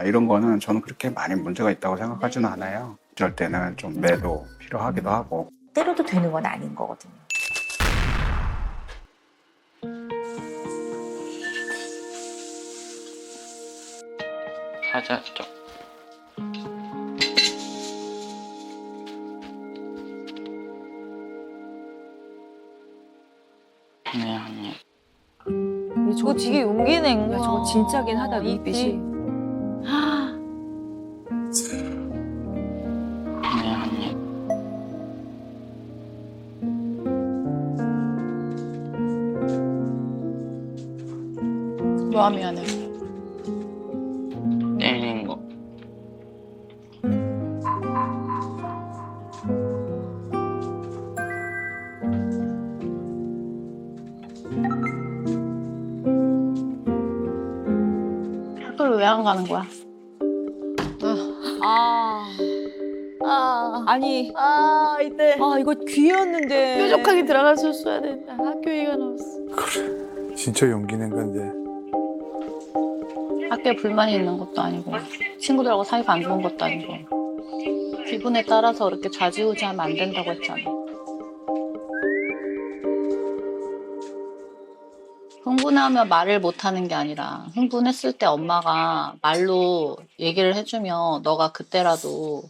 이런 거는 저는 그렇게 많이 문제가 있다고 생각하지는 않아요. 이럴 때는 좀 매도 필요하기도 하고. 때려도 되는 건 아닌 거거든요. 찾았죠. 네, 언니. 저거 되게 용기 낸 거야. 저거 진짜긴 하다, 눈빛이. 네, 언니. 뭐가 미안해. 때린 거. 학교를 왜 안 가는 거야? 아니, 이때 이거 기회였는데. 뾰족하게 들어갔었어야 된다. 학교 얘기가 나왔어. 그래. 진짜 용기 낸 건데. 학교에 불만이 있는 것도 아니고 친구들하고 사이가 안 좋은 것도 아니고 기분에 따라서 그렇게 좌지우지하면 안 된다고 했잖아. 흥분하면 말을 못하는 게 아니라 흥분했을 때 엄마가 말로 얘기를 해주면 너가 그때라도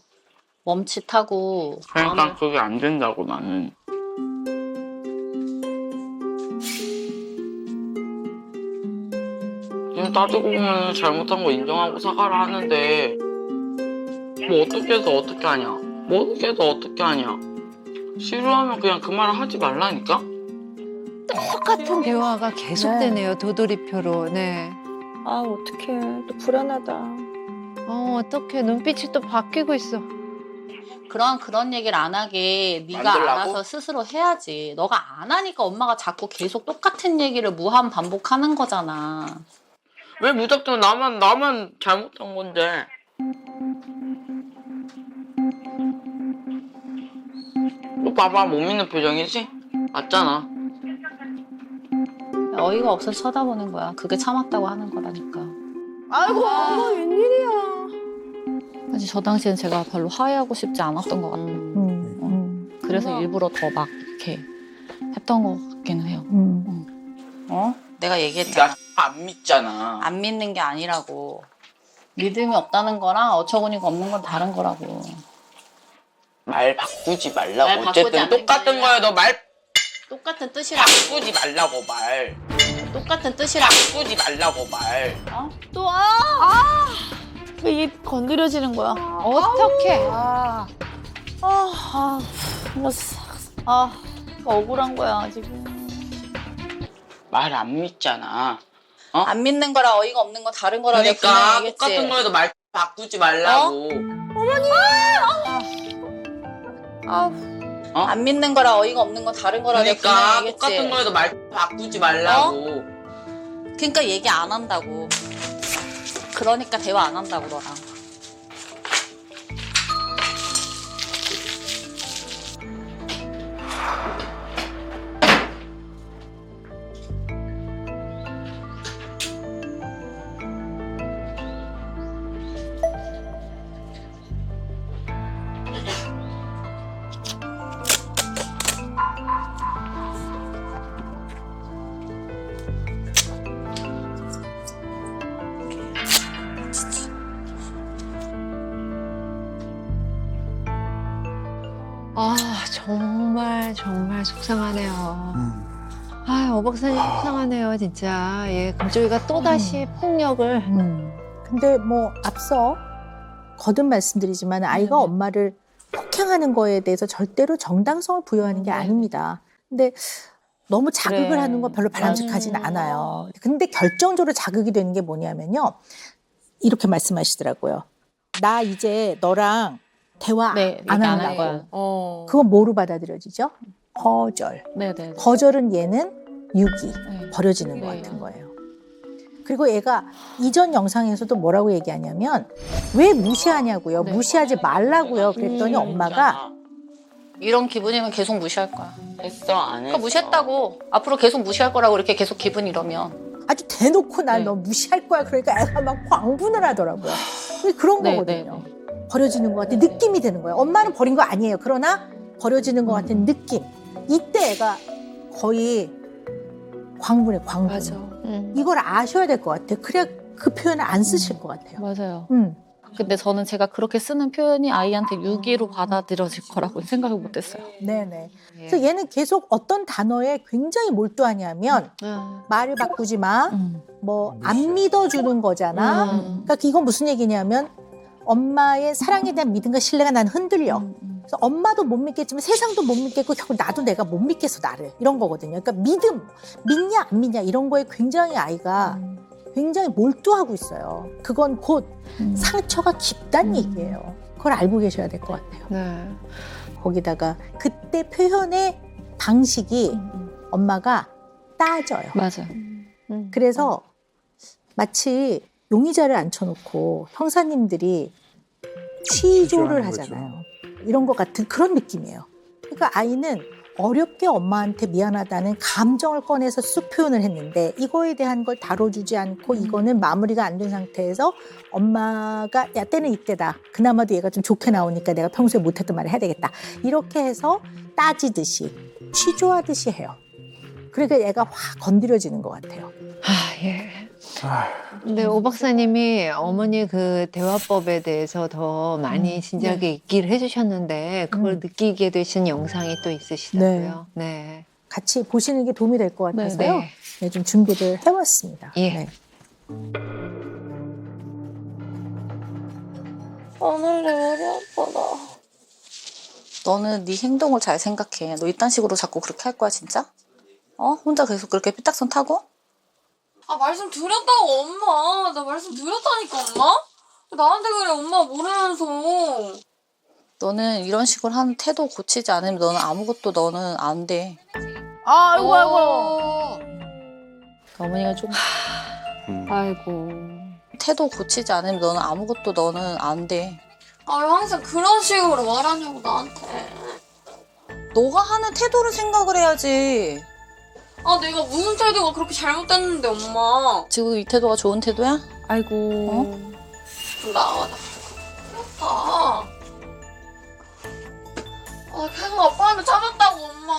멈칫하고 그러니까 그게 안 된다고 나는. 지금 따지고 보면 잘못한 거 인정하고 사과를 하는데 뭐 어떻게 해서 어떻게 하냐. 뭐 어떻게 해서 어떻게 하냐. 싫어하면 그냥 그 말을 하지 말라니까. 똑같은 대화가 계속되네요. 도돌이표로. 네. 아, 어떡해. 또 불안하다. 어떡해. 눈빛이 또 바뀌고 있어. 그런 얘기를 안 하게 네가 만들라고? 알아서 스스로 해야지. 너가 안 하니까 엄마가 자꾸 계속 똑같은 얘기를 무한 반복하는 거잖아. 왜 무작정 나만 잘못한 건데. 또 봐봐 못 믿는 표정이지? 맞잖아. 어이가 없어서 쳐다보는 거야. 그게 참았다고 하는 거라니까. 아이고, 엄마 웬일이야. 사실 저 당시엔 제가 별로 화해하고 싶지 않았던 것 같아요. 그래서 일부러 더 막 이렇게 했던 것 같기는 해요. 어? 내가 얘기했잖아. 안 믿잖아. 안 믿는 게 아니라고. 믿음이 없다는 거랑 어처구니가 없는 건 다른 거라고. 말 바꾸지 말라고. 말 바꾸지 어쨌든 않는 게 똑같은 아니라. 거야. 너 말 똑같은 뜻이라고. 바꾸지 말라고 말. 똑같은 뜻이라고. 바꾸지 말라고 말. 어? 이게 건드려지는 거야. 어떡해. 억울한 거야 지금. 말 안 믿잖아. 안 믿는 거랑 어이가 없는 건 다른 거라 내가 그러니까 분명히 얘기했지. 똑같은 거에도 말 바꾸지 말라고. 안 믿는 거랑 어이가 없는 건 다른 거라 내가 분명히 그러니까 얘기했지. 똑같은 거에도 말 바꾸지 말라고. 그러니까 얘기 안 한다고. 그러니까 대화 안 한다고 너랑. 정말 속상하네요. 오 박사님 속상하네요, 진짜. 예, 금쪽이가 또다시 폭력을. 근데 뭐 앞서 거듭 말씀드리지만 아이가 엄마를 폭행하는 거에 대해서 절대로 정당성을 부여하는 게 아닙니다. 근데 너무 자극을 그래. 하는 건 별로 바람직하진 않아요. 근데 결정적으로 자극이 되는 게 뭐냐면요. 이렇게 말씀하시더라고요. 나 이제 너랑 대화 네, 안 얘기 안 할 한다고. 거야. 그건 뭐로 받아들여지죠? 거절. 네네. 거절은 얘는 유기, 네. 버려지는 것 네. 같은 거예요. 그리고 얘가 이전 영상에서도 뭐라고 얘기하냐면 왜 무시하냐고요. 네. 무시하지 말라고요. 그랬더니 엄마가 이런 기분이면 계속 무시할 거야. 했어 안 했어. 그러니까 무시했다고. 앞으로 계속 무시할 거라고 이렇게 계속 기분 이러면. 아주 대놓고 날 네. 너 무시할 거야. 그러니까 애가 막 광분을 하더라고요. 그런 네, 거거든요. 네, 버려지는 것 같은 느낌이 드는 거예요. 엄마는 버린 거 아니에요. 그러나 버려지는 것 같은 느낌. 이때 애가 거의 광분해, 광분. 맞아. 이걸 아셔야 될 것 같아요. 그래야 그 표현을 안 쓰실 것 같아요. 맞아요. 음. 근데 저는 제가 그렇게 쓰는 표현이 아이한테 유기로 받아들여질 거라고 생각을 못했어요. 네네. 그래서 얘는 계속 어떤 단어에 굉장히 몰두하냐면 말을 바꾸지 마, 뭐 안 믿어주는 거잖아. 그러니까 이건 무슨 얘기냐면 엄마의 사랑에 대한 믿음과 신뢰가 난 흔들려. 그래서 엄마도 못 믿겠지만 세상도 못 믿겠고 결국 나도 내가 못 믿겠어 나를 이런 거거든요. 그러니까 믿냐 안 믿냐 이런 거에 굉장히 아이가 굉장히 몰두하고 있어요. 그건 곧 상처가 깊다는 얘기예요. 그걸 알고 계셔야 될 것 같아요. 네. 거기다가 그때 표현의 방식이 엄마가 따져요. 맞아요. 그래서 마치 용의자를 앉혀놓고 형사님들이 취조를 취조하는 거죠. 하잖아요. 이런 것 같은 그런 느낌이에요. 그러니까 아이는 어렵게 엄마한테 미안하다는 감정을 꺼내서 쑥 표현을 했는데 이거에 대한 걸 다뤄주지 않고 이거는 마무리가 안 된 상태에서 엄마가 야 때는 이때다. 그나마도 얘가 좀 좋게 나오니까 내가 평소에 못했던 말을 해야 되겠다. 이렇게 해서 따지듯이 취조하듯이 해요. 그러니까 얘가 확 건드려지는 것 같아요. 아, 예. 아, 근데 오 박사님이 어머니 그 대화법에 대해서 더 많이 진지하게 얘기를 해주셨는데 그걸 느끼게 되신 영상이 또 있으시다고요? 네. 같이 보시는 게 도움이 될 것 같아서요. 네. 네, 좀 준비를 해왔습니다. 예. 네. 오늘 내 머리 아파라. 너는 네 행동을 잘 생각해. 너 이딴 식으로 자꾸 그렇게 할 거야 진짜? 혼자 계속 그렇게 삐딱선 타고? 아 말씀드렸다고 엄마. 나 말씀드렸다니까 엄마. 나한테 그래 엄마 모르면서. 너는 이런 식으로 하는 태도 고치지 않으면 너는 아무것도 너는 안 돼. 아이고 아이고. 어머니가 좀 아이고. 태도 고치지 않으면 너는 아무것도 너는 안 돼. 아 왜 항상 그런 식으로 말하냐고 나한테. 너가 하는 태도를 생각을 해야지. 아 내가 무슨 태도가 그렇게 잘못됐는데 엄마. 지금 이 태도가 좋은 태도야? 아이고. 좀 나와 나. 아파. 아 계속 아빠한테 참았다고 엄마.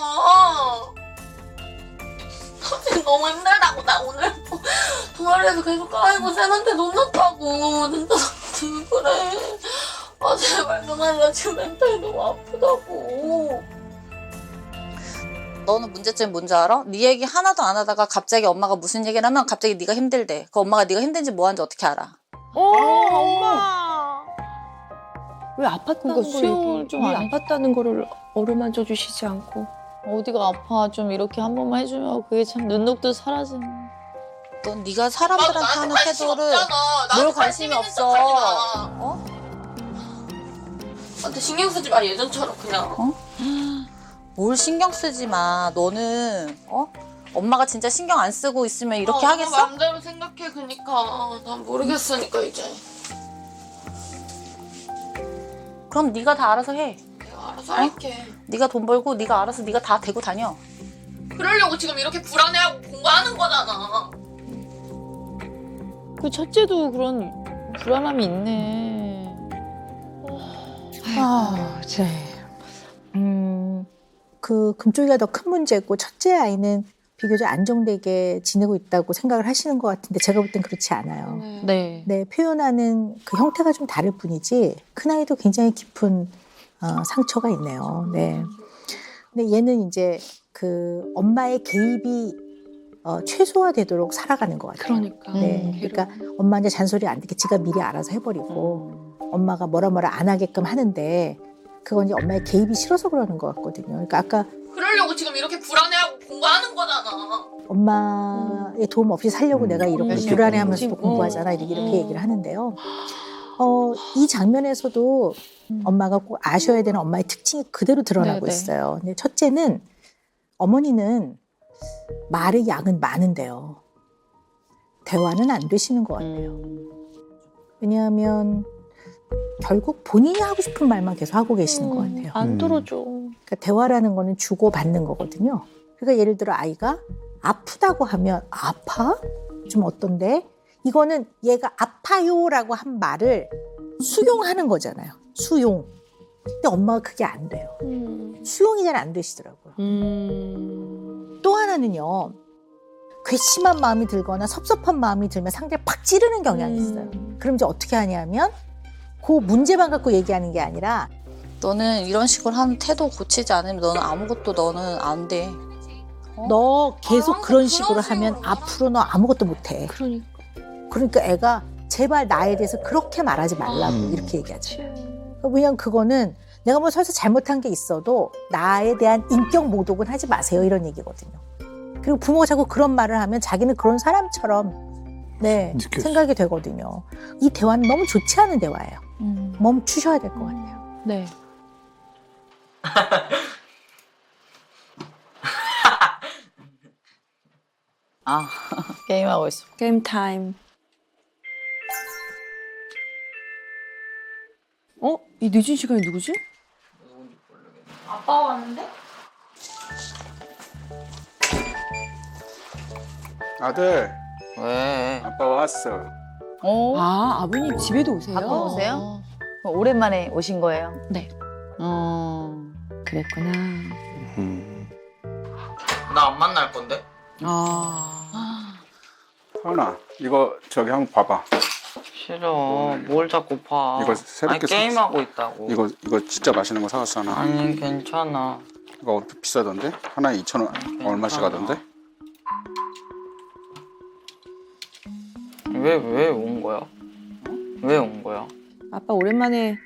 지금 너무 힘들다고 나 오늘 동아리에서 계속 까이고 쌤한테 혼났다고. 진짜 왜 그래. 아 제발 그만. 나 지금 멘탈이 너무 아프다고. 너는 문제점이 뭔지 알아? 네 얘기 하나도 안 하다가 갑자기 엄마가 무슨 얘기를 하면 갑자기 네가 힘들대. 그 엄마가 네가 힘든지 뭐 하는지 어떻게 알아? 엄마. 왜 아팠다는 그러니까 거 수용을 얘기? 좀 왜 안 해. 아팠다는 거를 어루만져 주시지 않고. 어디가 아파? 좀 이렇게 한 번만 해주면 그게 참 눈독도 사라지네. 넌 네가 사람들한테 하는 태도를 뭘 관심이 없어. 나한테 신경 쓰지 마 예전처럼 그냥. 뭘 신경 쓰지 마. 너는 엄마가 진짜 신경 안 쓰고 있으면 이렇게 엄마 하겠어? 맘대로 생각해 그니까. 난 모르겠으니까 이제. 그럼 네가 다 알아서 해. 내가 알아서 할게. 네가 돈 벌고 네가 알아서 네가 다 대고 다녀. 그러려고 지금 이렇게 불안해하고 공부하는 거잖아. 그 첫째도 그런 불안함이 있네. 그 금쪽이가 더 큰 문제고 첫째 아이는 비교적 안정되게 지내고 있다고 생각을 하시는 것 같은데 제가 볼 땐 그렇지 않아요. 네. 네, 표현하는 그 형태가 좀 다를 뿐이지 큰 아이도 굉장히 깊은 상처가 있네요. 네. 근데 얘는 이제 그 엄마의 개입이 최소화되도록 살아가는 것 같아요. 그러니까. 네, 그러니까 엄마한테 잔소리 안 듣게 지가 미리 알아서 해버리고 엄마가 뭐라 안 하게끔 하는데 그건 이제 엄마의 개입이 싫어서 그러는 것 같거든요. 그러니까 아까 그러려고 지금 이렇게 불안해하고 공부하는 거잖아. 엄마의 도움 없이 살려고 내가 이렇게 열심히 불안해하면서도 공부지. 공부하잖아 이렇게 얘기를 하는데요. 이 장면에서도 엄마가 꼭 아셔야 되는 엄마의 특징이 그대로 드러나고 네네. 있어요. 근데 첫째는 어머니는 말의 양은 많은데요. 대화는 안 되시는 것 같아요. 왜냐하면 결국 본인이 하고 싶은 말만 계속 하고 계시는 것 같아요. 안 들어줘. 그러니까 대화라는 거는 주고 받는 거거든요. 그러니까 예를 들어 아이가 아프다고 하면 아파? 좀 어떤데? 이거는 얘가 아파요라고 한 말을 수용하는 거잖아요. 수용. 근데 엄마가 그게 안 돼요. 수용이 잘 안 되시더라고요. 또 하나는요. 괘씸한 마음이 들거나 섭섭한 마음이 들면 상대를 팍 찌르는 경향이 있어요. 그럼 이제 어떻게 하냐면 그 문제만 갖고 얘기하는 게 아니라 너는 이런 식으로 하는 태도 고치지 않으면 너는 아무것도 너는 안 돼. 너 계속 그런 식으로 하면 앞으로 너 아무것도 못해. 그러니까 애가 제발 나에 대해서 그렇게 말하지 말라고 이렇게 얘기하죠. 왜냐면 그거는 내가 뭐 설사 잘못한 게 있어도 나에 대한 인격 모독은 하지 마세요 이런 얘기거든요. 그리고 부모가 자꾸 그런 말을 하면 자기는 그런 사람처럼 네, 느껴지죠. 생각이 되거든요. 이 대화는 너무 좋지 않은 대화예요. 멈추셔야 될 것 같아요. 네. 아, 게임하고 있어. 게임 타임. 이 늦은 시간에 누구지? 아빠 왔는데? 아들, 왜? 아빠 왔어. 어? 아, 아버님 집에도 오세요? 가끔 오세요? 오랜만에 오신 거예요? 네. 그랬구나. 나 안 만날 건데? 하나, 이거 저기 한번 봐봐. 싫어. 뭘 자꾸 봐. 이거 새롭게 아니, 게임하고 있다고. 이거 진짜 맛있는 거 사왔잖아. 아니 괜찮아. 이거 비싸던데? 하나에 2,000원 얼마씩 하던데? 왜 온 거야? 왜 온 거야? 아빠 오랜만에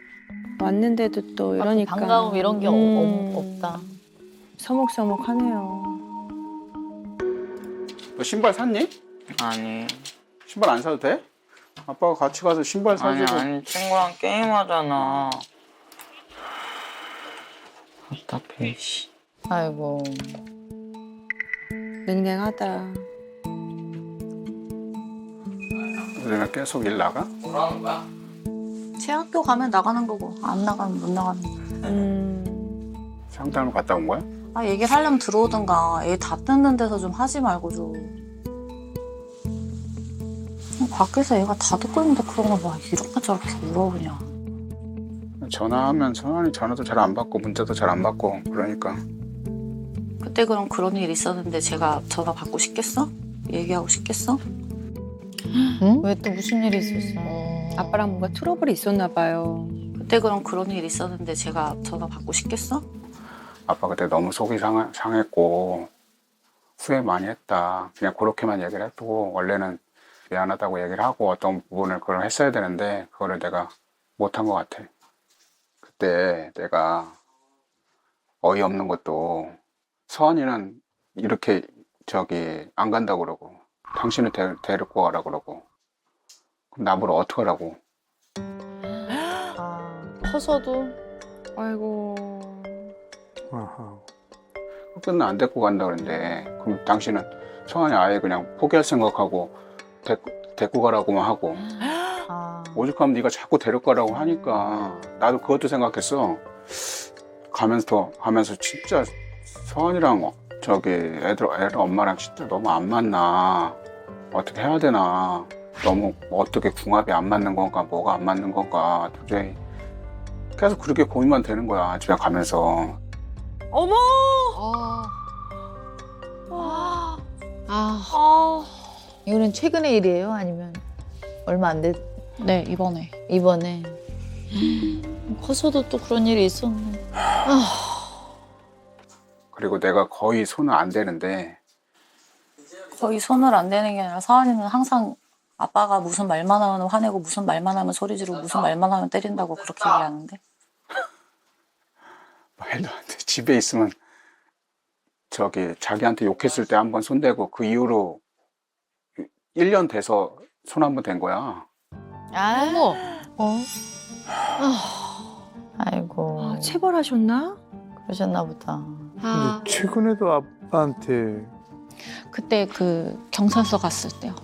왔는데도 또 이러니까. 반가움 이런 게 없다. 서먹서먹하네요. 너 신발 샀니? 아니. 신발 안 사도 돼? 아빠가 같이 가서 신발 사주고. 아니 친구랑 게임하잖아. 답답해. 씨. 아이고. 냉랭하다. 요즘에 계속 일 나가? 뭐라는 거야? 제 학교 가면 나가는 거고 안 나가면 못 나가는 거. 상담을 갔다 온 거야? 아 얘기를 하려면 들어오든가 애 다 뜯는 데서 좀 하지 말고 좀. 밖에서 애가 다 듣고 있는데 그런 거 막 이렇게 저렇게 물어보냐. 전화하면 선환이 전화도 잘 안 받고 문자도 잘 안 받고 그러니까. 그때 그럼 그런 일 있었는데 제가 전화 받고 싶겠어? 얘기하고 싶겠어? 왜 또 무슨 일이 있었어? 아빠랑 뭔가 트러블이 있었나 봐요. 그때 그럼 그런 일 있었는데 제가 전화 받고 싶겠어? 아빠 그때 너무 속이 상했고 후회 많이 했다. 그냥 그렇게만 얘기를 해두고 원래는 미안하다고 얘기를 하고 어떤 부분을 그걸 했어야 되는데 그거를 내가 못한 것 같아. 그때 내가 어이없는 것도 서한이는 이렇게 저기 안 간다고 그러고 당신을 데리고 가라 그러고 그럼 나보러 어떡하라고. 커서도 아이고. 아하. 끝은 안 데리고 간다 그러는데 그럼 당신은 서한이 아예 그냥 포기할 생각하고 데리고 가라고만 하고 오죽하면 네가 자꾸 데려가라고 하니까 나도 그것도 생각했어. 가면서 진짜 서한이랑 저기 애들 엄마랑 진짜 너무 안 맞나 어떻게 해야 되나 너무 어떻게 궁합이 안 맞는 건가 뭐가 안 맞는 건가 도저히 계속 그렇게 고민만 되는 거야 집에 가면서. 어머! 이거는 최근의 일이에요? 아니면 얼마 안 됐? 네 이번에. 이번에 커서도 또 그런 일이 있었네. 그리고 내가 거의 손을 안 대는데 거의 손을 안 대는 게 아니라 서한이는 항상 아빠가 무슨 말만 하면 화내고 무슨 말만 하면 소리 지르고 무슨 말만 하면 때린다고 그렇게 얘기하는데. 말도 안 돼. 집에 있으면 저기 자기한테 욕했을 때 한 번 손대고 그 이후로 1년 돼서 손 한 번 댄 거야. 어머. 아이고. 체벌하셨나? 그러셨나 보다. 근데 최근에도 아빠한테 그때 그 경찰서 갔을 때요.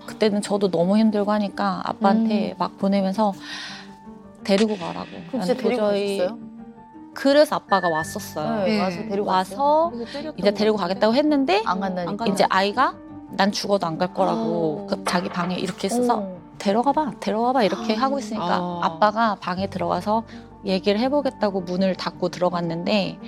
그때는 저도 너무 힘들고 하니까 아빠한테 막 보내면서 데리고 가라고. 그럼 진짜 데리고 도저히 가셨어요? 그래서 아빠가 왔었어요. 네, 와서 데리고 와서 이제 데리고 가겠다고 했는데 안 간다니까. 이제 아이가 난 죽어도 안 갈 거라고 그 자기 방에 이렇게 있어서 데려가봐 이렇게 하고 있으니까 아빠가 방에 들어가서 얘기를 해보겠다고 문을 닫고 들어갔는데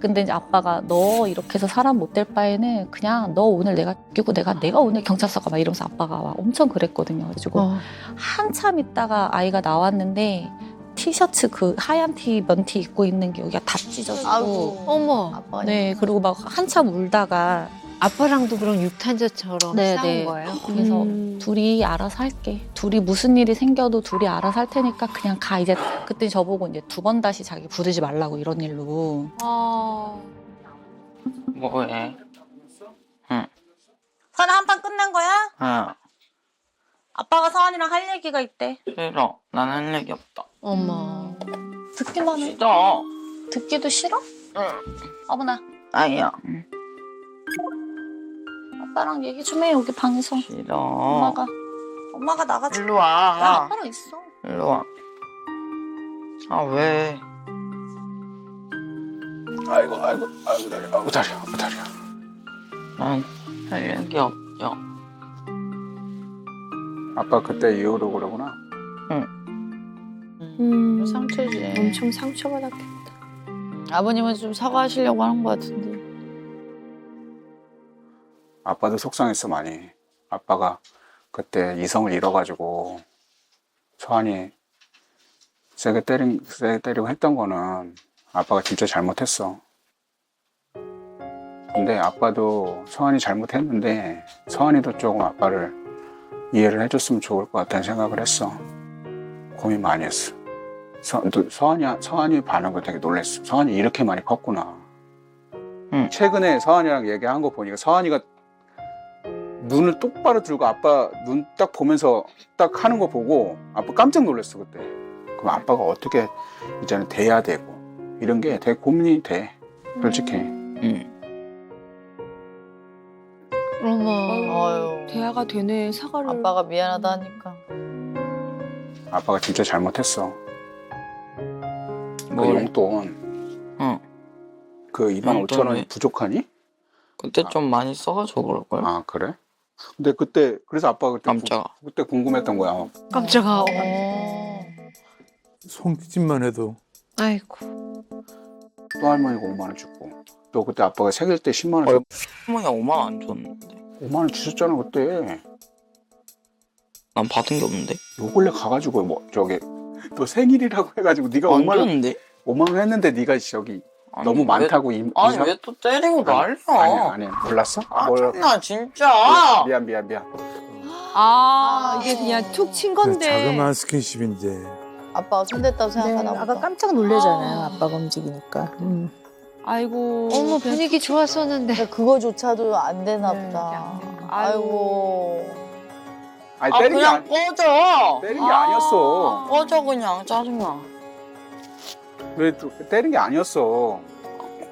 근데 이제 아빠가 너 이렇게 해서 사람 못 될 바에는 그냥 너 오늘 내가 죽이고 내가 오늘 경찰서 가 막 이러면서 아빠가 막 엄청 그랬거든요. 그래가지고 한참 있다가 아이가 나왔는데 티셔츠 그 하얀 티 면티 입고 있는 게 여기가 다 찢어지고 어머. 아빠가 네 그리고 막 한참 울다가 아빠랑도 그럼 육탄저처럼 네, 싸운 네. 거예요? 그래서 둘이 알아서 할게. 둘이 무슨 일이 생겨도 둘이 알아서 할 테니까 그냥 가. 이제 그때 저보고 이제 2번 다시 자기 부르지 말라고 이런 일로. 뭐해? 응. 서한아 한 판 끝난 거야? 응. 아빠가 서한이랑 할 얘기가 있대. 싫어. 난 할 얘기 없다. 어머. 듣기만 해. 싫어. 듣기도 싫어? 응. 어머나. 아니야. 아빠랑 얘기 좀 해. 여기 방에서. 싫어. 엄마가 나가줘. 일로 나 와. 아빠랑 있어. 일로 와. 아 왜? 아이고 다리야. 난 할 얘기 없죠. 아빠 그때 이후로 그러구나. 상처지. 엄청 상처받았겠다. 아버님은 좀 사과하시려고 하는 것 같은데. 아빠도 속상했어 많이. 아빠가 그때 이성을 잃어가지고 서한이 세게 때리고 했던 거는 아빠가 진짜 잘못했어. 근데 아빠도 서한이 잘못했는데 서한이도 조금 아빠를 이해를 해줬으면 좋을 것 같다는 생각을 했어. 고민 많이 했어. 서한이 반응을 되게 놀랬어. 서한이 이렇게 많이 컸구나. 최근에 서한이랑 얘기한 거 보니까 서한이가 눈을 똑바로 들고 아빠 눈 딱 보면서 딱 하는 거 보고 아빠 깜짝 놀랐어 그때. 그럼 아빠가 어떻게 이제는 돼야 되고 이런 게 되게 고민이 돼 솔직히. 어머. 아유. 대화가 되네. 사과를. 아빠가 미안하다 하니까. 아빠가 진짜 잘못했어. 그 뭘? 용돈 응. 그 25,000원 용돈이? 부족하니? 그때 좀 많이 써가지고 그럴걸? 아 그래? 근데 그때 그래서 아빠가 그때 깜짝아. 그때 궁금했던 거야. 깜짝아. 손짓만 해도 아이고. 또 할머니가 5만 원 줬고 또 그때 아빠가 생일 때 10만 원 줬고 할머니가 5만 원 안 줬는데. 5만 원 주셨잖아 그때. 난 받은 게 없는데. 요 근래 가가지고 뭐 저기 또 생일이라고 해가지고 네가 안 5만 원 줬는데? 5만 원 했는데 네가 저기 아니, 너무 많다고 아니 왜 또 때리고 난리야? 아니 몰랐어? 나 진짜. 미안. 아, 이게 그냥 툭 친 건데. 자그마한 스킨십인데. 아빠가 손댔다고 네, 생각하나 보다. 아까 깜짝 놀래잖아요. 아빠가 움직이니까. 아이고. 어머 분위기 좋았었는데. 근데 그거조차도 안 되나 네, 보다. 안 돼. 아이고. 아니 아 때린 게 그냥 꺼져. 때린 게 아니었어. 꺼져 그냥 짜증나. 왜 또 때린 게 아니었어.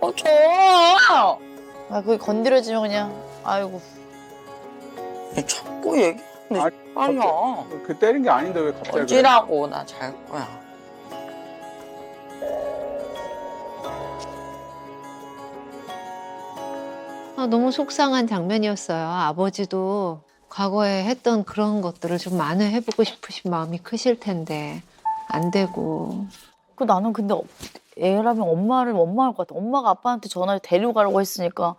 꺼져. 아, 그게 건드려지면 그냥, 아이고. 왜 자꾸 얘기하는데 아니야. 그 때린 게 아닌데 왜 갑자기 그래? 꺼지라고 나 잘 거야. 너무 속상한 장면이었어요. 아버지도 과거에 했던 그런 것들을 좀 만회해보고 싶으신 마음이 크실 텐데 안 되고. 나는 근데 애라면 엄마를 원망할 것 같아. 엄마가 아빠한테 전화를 데려가라고 했으니까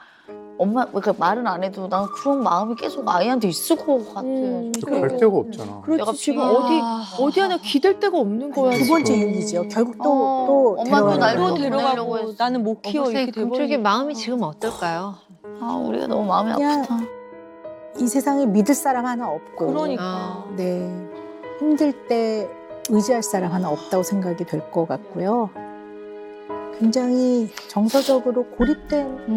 엄마, 그러니까 말은 안 해도 난 그런 마음이 계속 아이한테 있을 것 같아. 갈 데가 없잖아. 그렇지. 내가 지금 아. 어디 하나 기댈 데가 없는 거야. 두 번째 지금. 일이죠. 결국 또 엄마도 날 또 또 데려가려고 데려가고 했어. 나는 못 키워 어머니 이렇게 금쪽이 돼버리니까. 마음이 지금 어떨까요? 아, 우리가 너무 마음이 그냥 아프다. 이 세상에 믿을 사람 하나 없고. 그러니까. 네. 힘들 때 의지할 사람 하나 없다고 생각이 될 것 같고요. 굉장히 정서적으로 고립된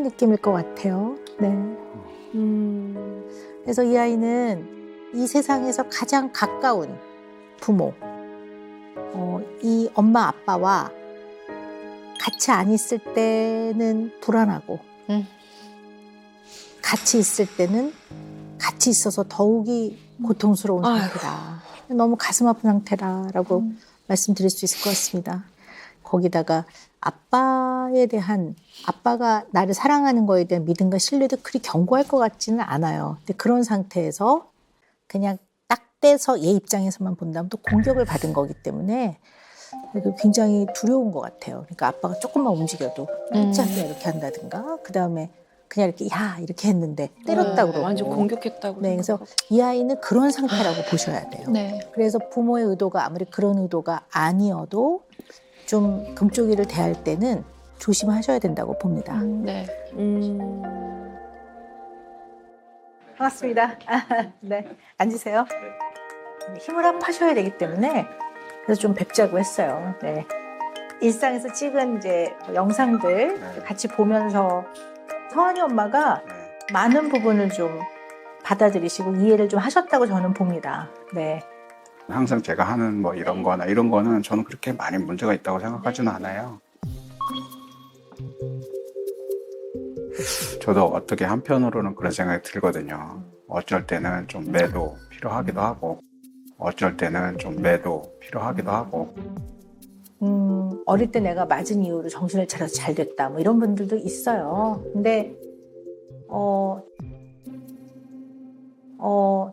느낌일 것 같아요. 네. 그래서 이 아이는 이 세상에서 가장 가까운 부모, 이 엄마 아빠와 같이 안 있을 때는 불안하고, 같이 있을 때는 같이 있어서 더욱이 고통스러운 상태다. 너무 가슴 아픈 상태라고 말씀드릴 수 있을 것 같습니다. 거기다가 아빠가 나를 사랑하는 거에 대한 믿음과 신뢰도 그리 견고할 것 같지는 않아요. 근데 그런 상태에서 그냥 딱 떼서 얘 입장에서만 본다면 또 공격을 받은 거기 때문에 굉장히 두려운 것 같아요. 그러니까 아빠가 조금만 움직여도 깜짝이야 이렇게 한다든가 그 다음에 그냥 이렇게 야 이렇게 했는데 때렸다고 그러고 완전 공격했다고. 네, 그래서 생각하고. 이 아이는 그런 상태라고 보셔야 돼요. 네. 그래서 부모의 의도가 아무리 그런 의도가 아니어도 좀 금쪽이를 대할 때는 조심하셔야 된다고 봅니다. 네. 반갑습니다. 네, 앉으세요. 힘을 합하셔야 되기 때문에 그래서 좀 뵙자고 했어요. 네. 일상에서 찍은 이제 영상들 네. 같이 보면서 서한이 엄마가 많은 부분을 좀 받아들이시고 이해를 좀 하셨다고 저는 봅니다. 네. 항상 제가 하는 뭐 이런 거는 저는 그렇게 많이 문제가 있다고 생각하지는 않아요. 저도 어떻게 한편으로는 그런 생각이 들거든요. 어쩔 때는 좀 매도 필요하기도 하고 어쩔 때는 좀 매도 필요하기도 하고 어릴 때 내가 맞은 이유로 정신을 차려서 잘 됐다 뭐 이런 분들도 있어요. 근데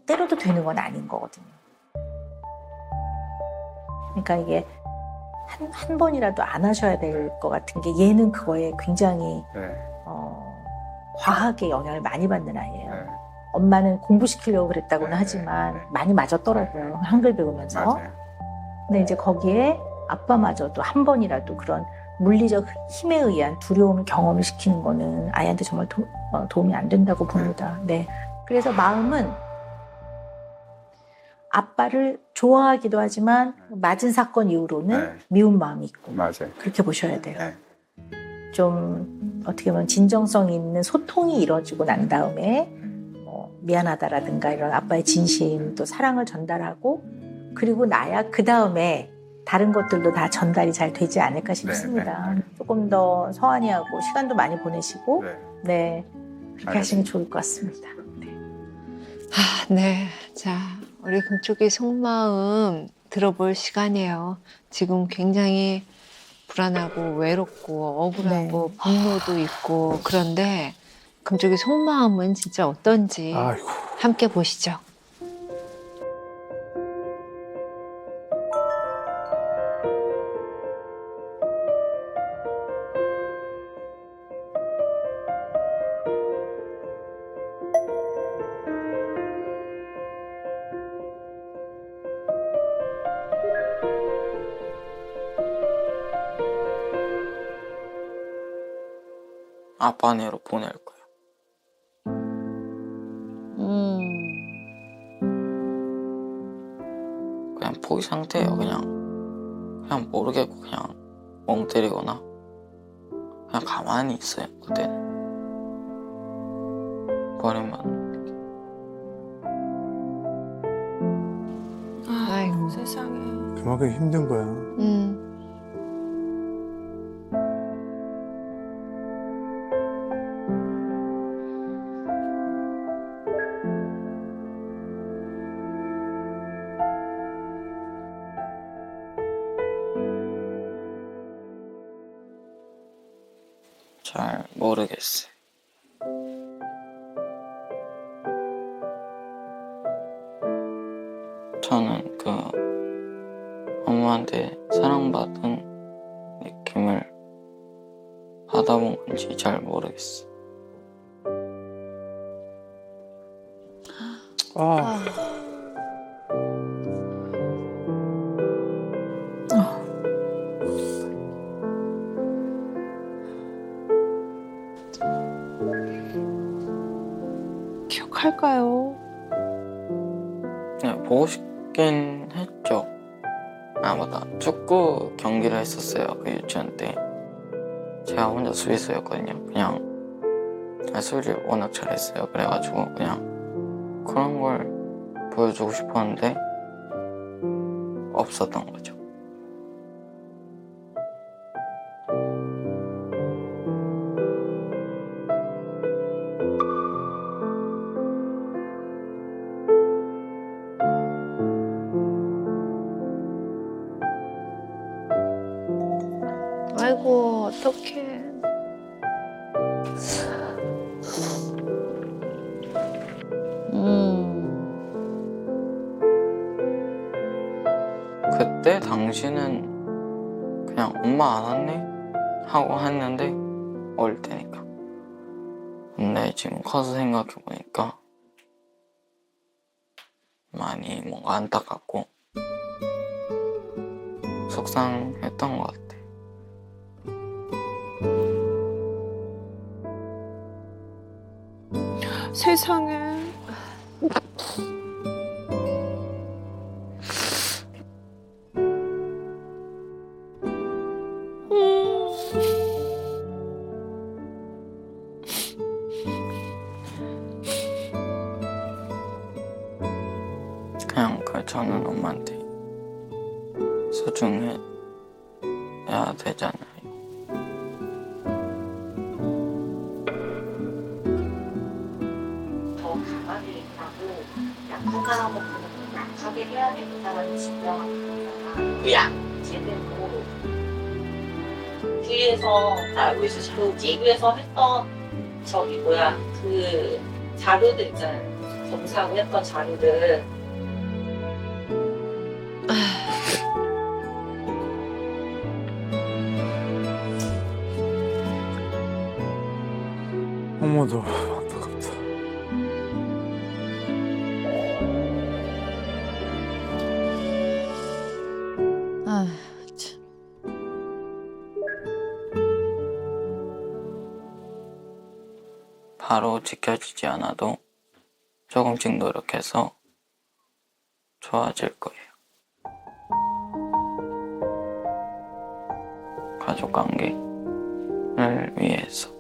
때려도 되는 건 아닌 거거든요. 그러니까 이게 한 번이라도 안 하셔야 될 것 같은 게 얘는 그거에 굉장히 네, 과하게 영향을 많이 받는 아이예요. 네, 엄마는 공부시키려고 그랬다고는 네, 하지만 네. 많이 맞았더라고요. 한글 배우면서. 맞아요. 근데 이제 거기에 아빠마저도 한 번이라도 그런 물리적 힘에 의한 두려움을 경험을 시키는 거는 아이한테 정말 도움이 안 된다고 봅니다. 네. 그래서 마음은 아빠를 좋아하기도 하지만 맞은 사건 이후로는 네. 미운 마음이 있고 맞아요. 그렇게 보셔야 돼요. 네. 좀 어떻게 보면 진정성 있는 소통이 이루어지고 난 다음에 미안하다라든가 이런 아빠의 진심 또 사랑을 전달하고 그리고 나야 그 다음에 다른 것들도 다 전달이 잘 되지 않을까 싶습니다. 조금 더 서한이하고 시간도 많이 보내시고 네. 네 그렇게 하시는 게 좋을 것 같습니다. 네. 자, 우리 금쪽이 속마음 들어볼 시간이에요. 지금 굉장히 불안하고 외롭고 억울하고 분노도 있고 그런데 금쪽이 속마음은 진짜 어떤지 아이고. 함께 보시죠. 아빠네로 보낼 거야. 그냥 포기 상태예요. 그냥 모르겠고 그냥 멍 때리거나 그냥 가만히 있어요. 그때는 버리면 아이고. 세상에. 그만큼 힘든 거야. 잘 모르겠어요. 저는 엄마한테 사랑받은 느낌을 받아본 건지 잘 모르겠어. 아, 기억할까요? 네, 보고 싶긴 했죠. 아 맞다, 축구 경기를 했었어요. 그 유치원 때 제가 혼자 수비수였거든요. 그냥 수비를 워낙 잘했어요. 그래가지고 그냥 그런 걸 보여주고 싶었는데 없었던 거죠. 아이고 어떡해. 그때 당시는 그냥 엄마 안 왔네? 하고 했는데 어릴 때니까. 근데 지금 커서 생각해보니까 많이 뭔가 안타깝고 속상했던 것 같아. 세상에. 그냥 저는 엄마한테 소중해야 되잖아요. 더 가만히 있다고 약한 사람은 약하게 해야 되는 사람이 진정한 거야. 제대로 뒤에서 알고 있어. 그 TV에서 했던 저기 뭐야 그 자료들 있잖아요. 검사하고 했던 자료들. 어머도 안타깝다. 아, 참. 바로 지켜지지 않아도 조금씩 노력해서 좋아질 거예요. 가족 관계를 위해서.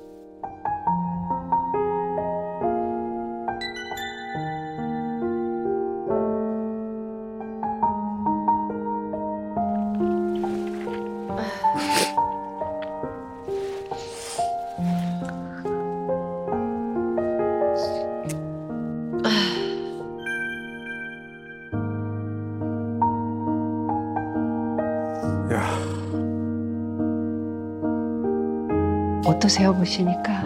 야, 어떠세요 보시니까?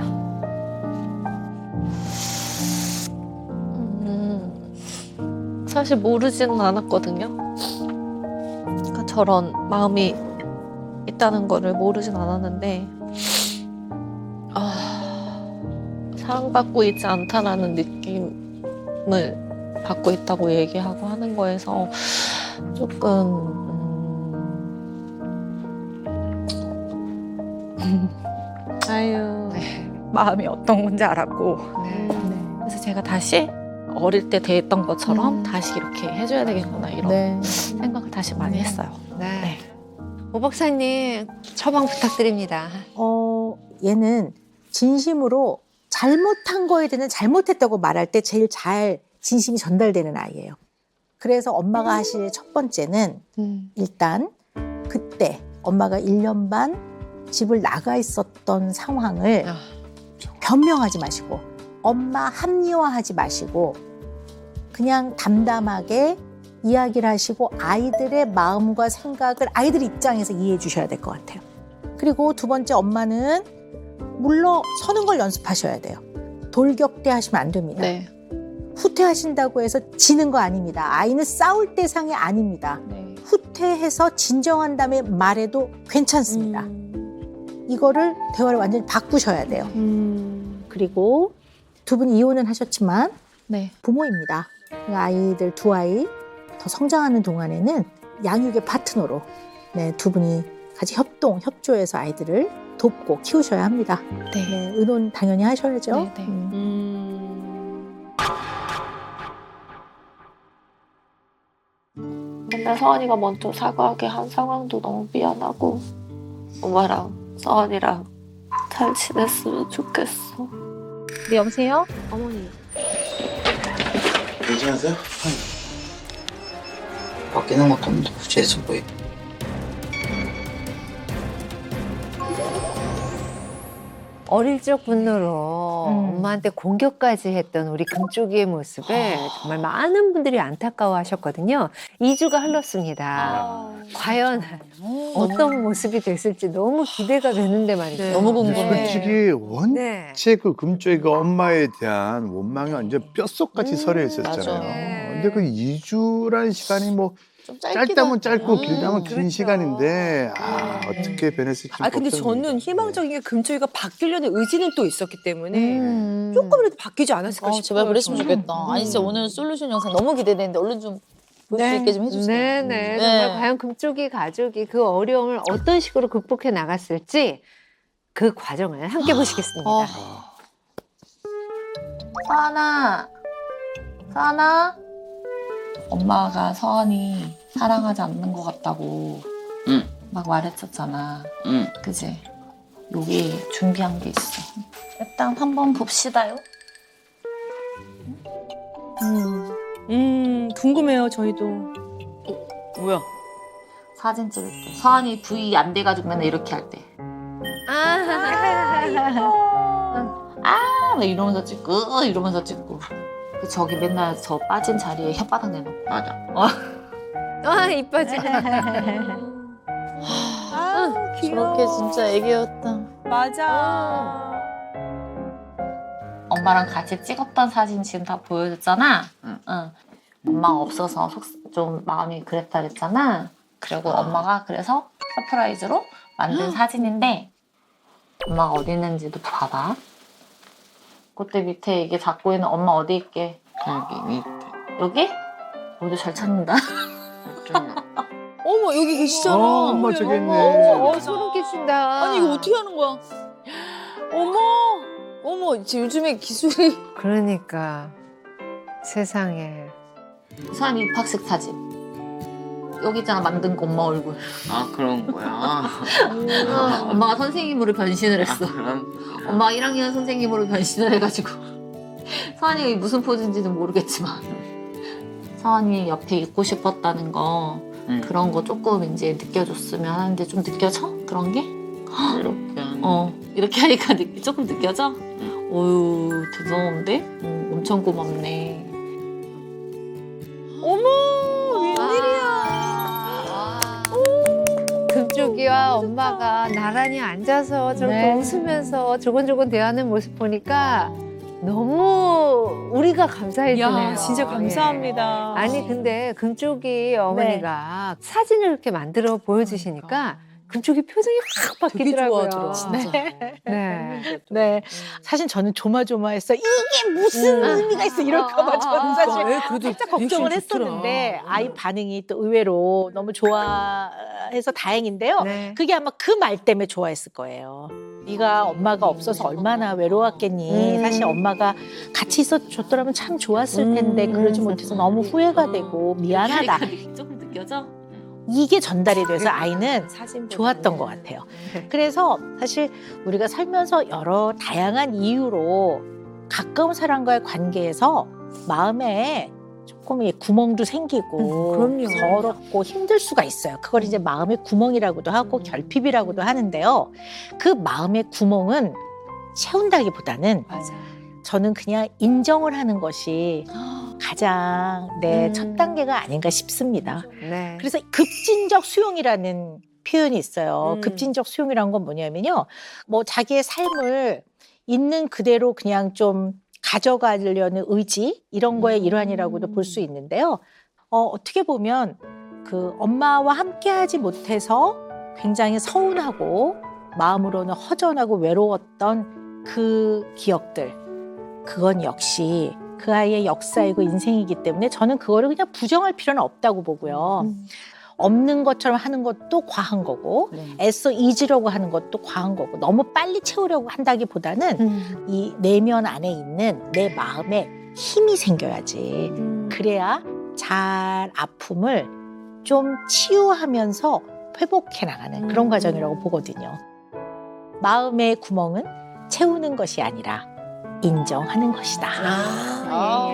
사실 모르지는 않았거든요. 그러니까 저런 마음이 있다는 거를 모르진 않았는데 사랑받고 있지 않다라는 느낌을 받고 있다고 얘기하고 하는 거에서 조금 아유 마음이 어떤 건지 알았고 네. 그래서 제가 다시 어릴 때 대했던 것처럼 음. 다시 이렇게 해줘야 되겠구나 이런 네. 생각을 다시 많이 했어요. 네. 오 박사님 처방 부탁드립니다. 얘는 진심으로 잘못한 거에 대해서 잘못했다고 말할 때 제일 잘 진심이 전달되는 아이예요. 그래서 엄마가 하실 첫 번째는 일단 그때 엄마가 1년 반 집을 나가 있었던 상황을 변명하지 마시고 엄마 합리화하지 마시고 그냥 담담하게 이야기를 하시고 아이들의 마음과 생각을 아이들 입장에서 이해해 주셔야 될 것 같아요. 그리고 두 번째 엄마는 물러서는 걸 연습하셔야 돼요. 돌격대 하시면 안 됩니다. 네. 후퇴하신다고 해서 지는 거 아닙니다. 아이는 싸울 대상이 아닙니다. 네. 후퇴해서 진정한 다음에 말해도 괜찮습니다. 이거를 대화를 완전히 바꾸셔야 돼요. 그리고 두 분이 이혼은 하셨지만 네. 부모입니다. 아이들 두 아이 더 성장하는 동안에는 양육의 파트너로 두 분이 같이 협조해서 아이들을 돕고 키우셔야 합니다. 네. 의논 당연히 하셔야죠. 네, 네. 맨날 서원이가 먼저 사과하게 한 상황도 너무 미안하고 엄마랑 서원이랑 잘 지냈으면 좋겠어. 네, 여보세요? 어머니. 괜찮으세요? 바뀌는 것도 없는데 굳이 해서 뭐해? 어릴 적 분노로 엄마한테 공격까지 했던 우리 금쪽이의 모습에 정말 많은 분들이 안타까워하셨거든요. 2주가 흘렀습니다. 과연 어떤 모습이 됐을지 너무 기대가 되는데 말이죠. 너무 궁금해. 솔직히 원체 네. 그 금쪽이가 엄마에 대한 원망이 완전 뼈속같이 서려 있었잖아요. 맞아. 근데 그 2주라는 시간이 뭐 좀 짧기도 짧다면 짧고 길다면 긴 그렇죠. 시간인데 어떻게 변했을지 근데 저는 희망적인 게 금쪽이가 바뀌려는 의지는 또 있었기 때문에 조금이라도 바뀌지 않았을까 싶어요. 제발 그랬으면 저는. 좋겠다. 아니 진짜 오늘 솔루션 영상 너무 기대되는데 얼른 좀 볼 수 있게 좀 해주세요. 네네. 정말 과연 금쪽이 가족이 그 어려움을 어떤 식으로 극복해 나갔을지 그 과정을 함께 보시겠습니다. 서한아, 서한아. 엄마가 서한이 사랑하지 않는 것 같다고 응. 막 말했었잖아. 응. 그지? 여기 준비한 게 있어. 일단 한번 봅시다요. 궁금해요, 저희도. 뭐야? 사진 찍을 때. 서한이 V 안 돼가지고 맨날 이렇게 할 때. 막 이러면서 찍고 이러면서 찍고. 그 저기 맨날 저 빠진 자리에 혓바닥 내놓고. 맞아. 이뻐지. 저렇게 진짜 애기였다. 맞아. 엄마랑 같이 찍었던 사진 지금 다 보여줬잖아. 응. 엄마가 없어서 좀 마음이 그랬다 그랬잖아. 그리고 엄마가 그래서 서프라이즈로 만든 사진인데 엄마가 어디 있는지도 봐봐. 그때 밑에 이게 잡고 있는 엄마 어디 있게? 여기 밑에. 여기? 너도 잘 찾는다. 어머, 여기 계시잖아. 엄마 저기 있네. 소름 끼친다. 아니, 이거 어떻게 하는 거야? 어머, 지금 요즘에 기술이. 그러니까 세상에. 서한이 입학식 사진. 여기 있잖아, 만든 거 엄마 얼굴. 아 그런 거야. 엄마가 선생님으로 변신을 했어. 그럼 엄마가 1학년 선생님으로 변신을 해가지고 서한이가 이게 무슨 포즈인지는 모르겠지만 서한이 옆에 있고 싶었다는 거 그런 거 조금 이제 느껴줬으면 하는데 좀 느껴져? 그런 게? 이렇게 하는. 이렇게 하니까 조금 느껴져? 어유 대단한데? 엄청 고맙네. 금쪽이와 엄마가 나란히 앉아서 저렇게 웃으면서 조곤조곤 대하는 모습 보니까 너무 우리가 감사해지네요. 야, 진짜 감사합니다. 예. 아니 근데 금쪽이 어머니가 사진을 이렇게 만들어 보여주시니까 금쪽이 표정이 확 바뀌더라고요. 좋아하더라. 네. 사실 저는 조마조마했어. 이게 무슨 의미가 있어 이럴까봐 저는 사실 그래도 살짝 걱정을 했었는데 아이 반응이 또 의외로 너무 좋아해서 다행인데요. 네. 그게 아마 그 말 때문에 좋아했을 거예요. 네가 엄마가 없어서 얼마나 외로웠겠니. 사실 엄마가 같이 있어줬더라면 참 좋았을 텐데 그러지 못해서 너무 후회가 되고 미안하다. 조금 느껴져? 이게 전달이 돼서 아이는 좋았던 것 같아요. 네. 그래서 사실 우리가 살면서 여러 다양한 이유로 가까운 사람과의 관계에서 마음에 조금 구멍도 생기고 그럼요. 서럽고 힘들 수가 있어요. 그걸 이제 마음의 구멍이라고도 하고 결핍이라고도 하는데요. 그 마음의 구멍은 채운다기보다는 저는 그냥 인정을 하는 것이 가장 첫 단계가 아닌가 싶습니다. 네. 그래서 급진적 수용이라는 표현이 있어요. 급진적 수용이라는 건 뭐냐면요. 뭐 자기의 삶을 있는 그대로 그냥 좀 가져가려는 의지 이런 거의 일환이라고도 볼 수 있는데요. 어떻게 보면 그 엄마와 함께하지 못해서 굉장히 서운하고 마음으로는 허전하고 외로웠던 그 기억들 그건 역시 그 아이의 역사이고 인생이기 때문에 저는 그거를 그냥 부정할 필요는 없다고 보고요. 없는 것처럼 하는 것도 과한 거고 애써 잊으려고 하는 것도 과한 거고 너무 빨리 채우려고 한다기보다는 이 내면 안에 있는 내 마음에 힘이 생겨야지. 그래야 잘 아픔을 좀 치유하면서 회복해 나가는 그런 과정이라고 보거든요. 마음의 구멍은 채우는 것이 아니라 인정하는 것이다.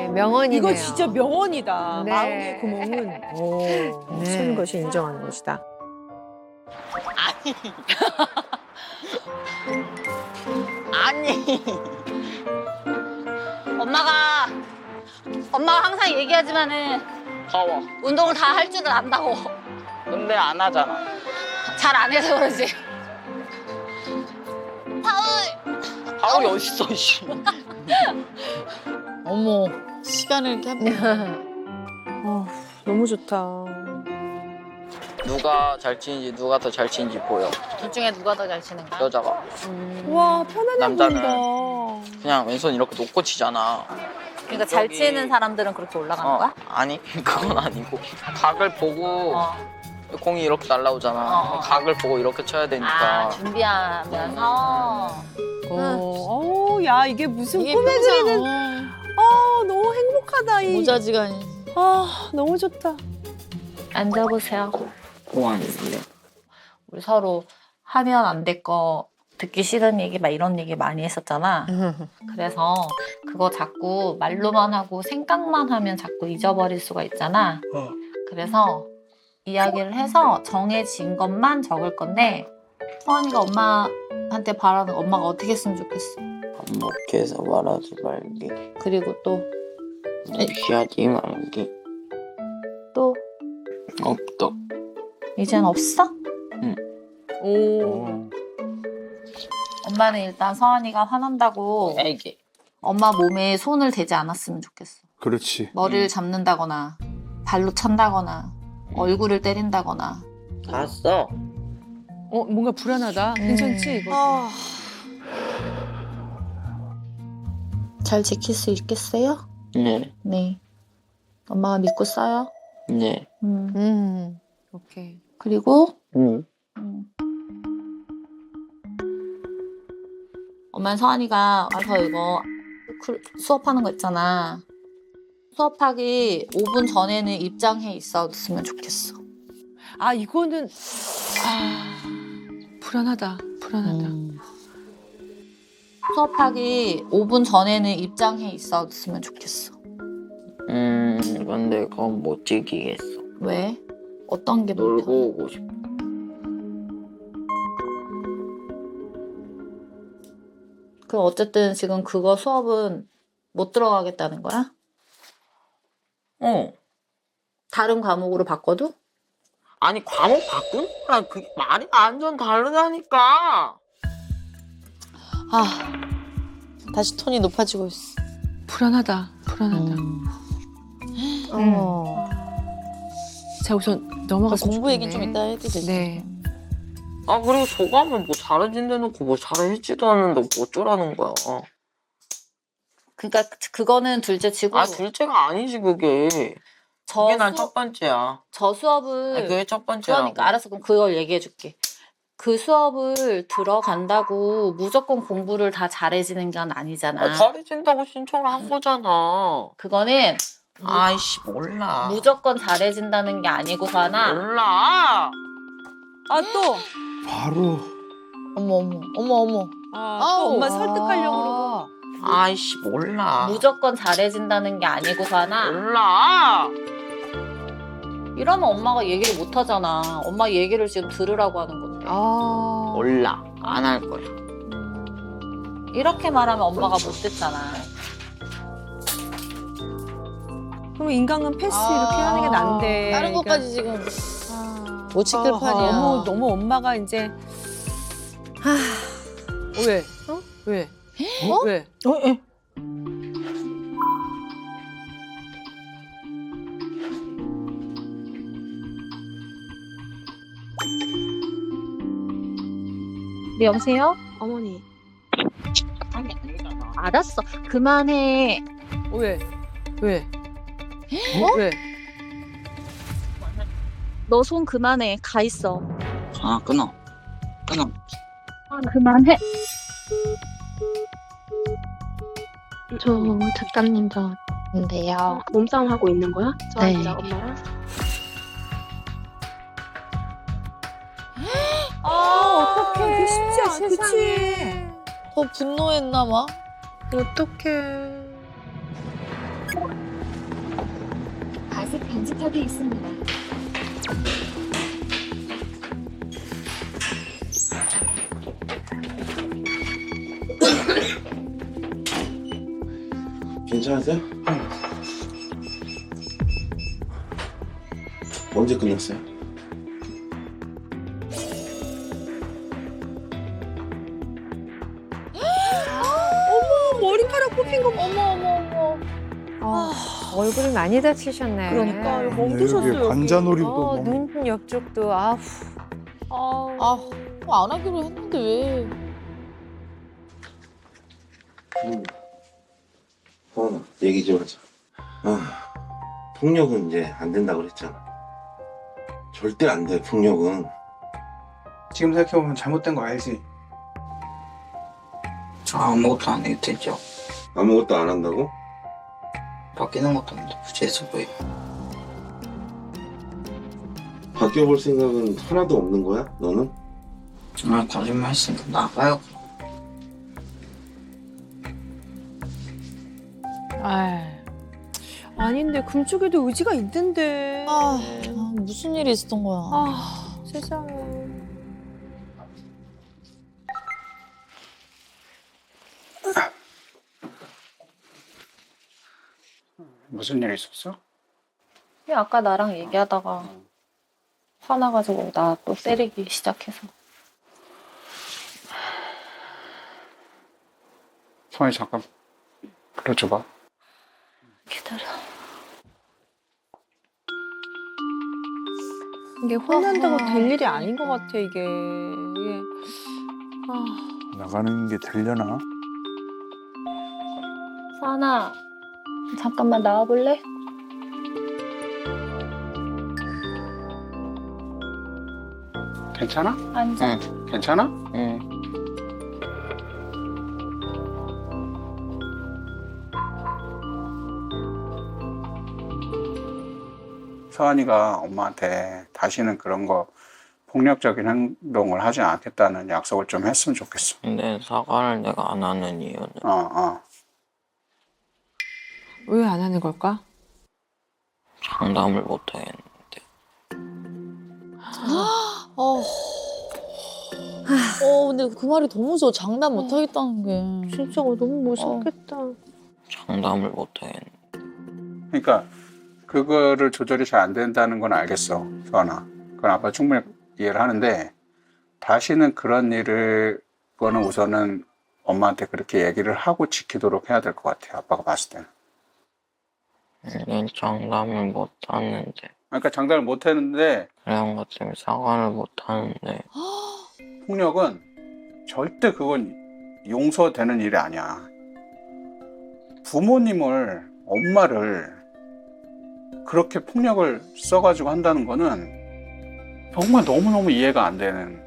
예, 명언이네요. 이거 진짜 명언이다. 네. 마음의 구멍은 채우는 것이 인정하는 것이다. 아니. 엄마가 항상 얘기하지만은 더워. 운동을 다 할 줄은 안다고. 근데 안 하잖아. 잘 안 해서 그러지. 하울이 어딨어, 씨. 어머, 시간을 이렇게 너무 좋다. 누가 잘 치는지 누가 더 잘 치는지 보여. 둘 중에 누가 더 잘 치는 거야? 여자가. 와, 편안해 남자는 보인다. 그냥 왼손 이렇게 놓고 치잖아. 그러니까 잘 여기- 치는 사람들은 그렇게 올라가는 거야? 아니, 그건 아니고. 각을 보고 공이 이렇게 날라오잖아. 각을 보고 이렇게 쳐야 되니까. 준비하면서. 야, 이게 무슨 이게 꿈에 평생, 그리는. 너무 행복하다. 모자지간이. 너무 좋다. 앉아보세요. 뭐 하는데? 우리 서로 하면 안 될 거 듣기 싫은 얘기 막 이런 얘기 많이 했었잖아. 그래서 그거 자꾸 말로만 하고 생각만 하면 자꾸 잊어버릴 수가 있잖아. 그래서 이야기를 해서 정해진 것만 적을 건데 서원이가 엄마한테 바라는 엄마가 어떻게 했으면 좋겠어. 반복해서 말하지 말기. 그리고 또 무시하지 말기. 또 없다. 이젠 없어? 오. 엄마는 일단 서원이가 화난다고 애기. 엄마 몸에 손을 대지 않았으면 좋겠어. 그렇지. 머리를 잡는다거나 발로 찬다거나 얼굴을 때린다거나. 봤어. 뭔가 불안하다. 괜찮지, 이거? 잘 지킬 수 있겠어요? 네. 네. 엄마가 믿고 써요. 네. 오케이. 그리고 응. 엄마는 서한이가 와서 이거 수업하는 거 있잖아. 수업하기 5분 전에는 입장해 있었으면 좋겠어. 이거는 불안하다. 수업하기 5분 전에는 입장해 있었으면 좋겠어. 근데 그건 못 지키겠어. 왜? 어떤 게 놀고 불편해? 오고 싶어. 그럼 어쨌든 지금 그거 수업은 못 들어가겠다는 거야? 다른 과목으로 바꿔도? 아니, 과목 바꾸는 거랑 그게 말이 완전 다르다니까. 다시 톤이 높아지고 있어. 불안하다. 자, 우선 넘어갔으면 공부 얘기 좀 좋겠네. 이따 해도 되지. 네. 그리고 저거 하면 뭐 잘해진대 놓고 뭐 잘해지지도 않는데 뭐 어쩌라는 거야. 그러니까 그거는 둘째 치고 둘째가 아니지, 그게. 그게 난 첫 번째야. 저 수업을 그게 첫 번째라고. 그러니까 알았어. 그럼 그걸 얘기해 줄게. 그 수업을 들어간다고 무조건 공부를 다 잘해지는 건 아니잖아. 잘해진다고 신청을 한 거잖아. 그거는 아이씨, 몰라. 무조건 잘해진다는 게 아니고서 하나. 몰라. 또. 바로. 어머. 또 엄마 설득하려고 그러고. 아이씨, 몰라. 무조건 잘해진다는 게 아니고서 하나. 몰라. 이러면 엄마가 얘기를 못 하잖아. 엄마 얘기를 지금 들으라고 하는 건데. 몰라. 안 할 거야. 이렇게 말하면 엄마가 못 듣잖아. 그럼 인강은 패스 이렇게 하는 게 난데. 다른 것까지 지금 못 지킬 판이야. 너무 엄마가 이제. 왜? 왜? 왜? 네, 여보세요? 어머니. 알았어. 그만해. 왜? 왜? 너 손 그만해. 가 있어. 끊어. 그만해. 저 작가님 저인데요. 몸싸움 하고 있는 거야? 저랑 엄마랑? 어떡해. 이게 쉽지 않아. 그치? 더 분노했나 봐. 어떡해. 아직 간직하게 있습니다. 괜찮으세요? 언제 끝났어요? 머리카락 뽑힌 거 얼굴이 많이 다치셨네. 그러니까 이거 여기 멍드셨어요. 관자놀이도 뭐. 눈 옆쪽도 아우. 안 하기로 했는데 왜? 얘기 좀 하자. 폭력은 이제 안 된다고 그랬잖아. 절대 안 돼, 폭력은. 지금 생각해보면 잘못된 거 알지? 저 아무것도 안 해도 되죠. 아무것도 안 한다고? 바뀌는 것도 없는데 굳이 해서 뭐해. 바뀌어볼 생각은 하나도 없는 거야, 너는? 정말 거짓말 했으니까 나가요. 아닌데 금쪽에도 의지가 있는데. 무슨 일이 있었던 거야? 세상에. 무슨 일 있었어? 그냥 아까 나랑 얘기하다가 화나가지고 나 또 때리기 시작해서. 소원이 잠깐 불러줘봐. 기다려. 이게 혼난다고 될 일이 아닌 것 같아 이게. 나가는 게 되려나? 사나, 잠깐만 나와볼래? 괜찮아? 앉아. 괜찮아? 응. 서한이가 엄마한테 다시는 그런 거 폭력적인 행동을 하지 않겠다는 약속을 좀 했으면 좋겠어. 근데 사과를 내가 안 하는 이유는 왜 안 하는 걸까? 장담을 못 하겠는데. 근데 그 말이 더 무서워. 장담 못 하겠다는 게. 진짜 너무 무섭겠다. 장담을 못 하겠는데. 그러니까 그거를 조절이 잘 안 된다는 건 알겠어, 서한아. 그건 아빠 충분히 이해를 하는데 다시는 그런 일을 그거는 우선은 엄마한테 그렇게 얘기를 하고 지키도록 해야 될 것 같아, 아빠가 봤을 때는. 난 장담을 못 하는데. 그러니까 장담을 못 했는데 그런 것 때문에 사과를 못 하는데. 폭력은 절대 그건 용서되는 일이 아니야. 부모님을, 엄마를 그렇게 폭력을 써가지고 한다는 거는 정말 너무너무 이해가 안 되는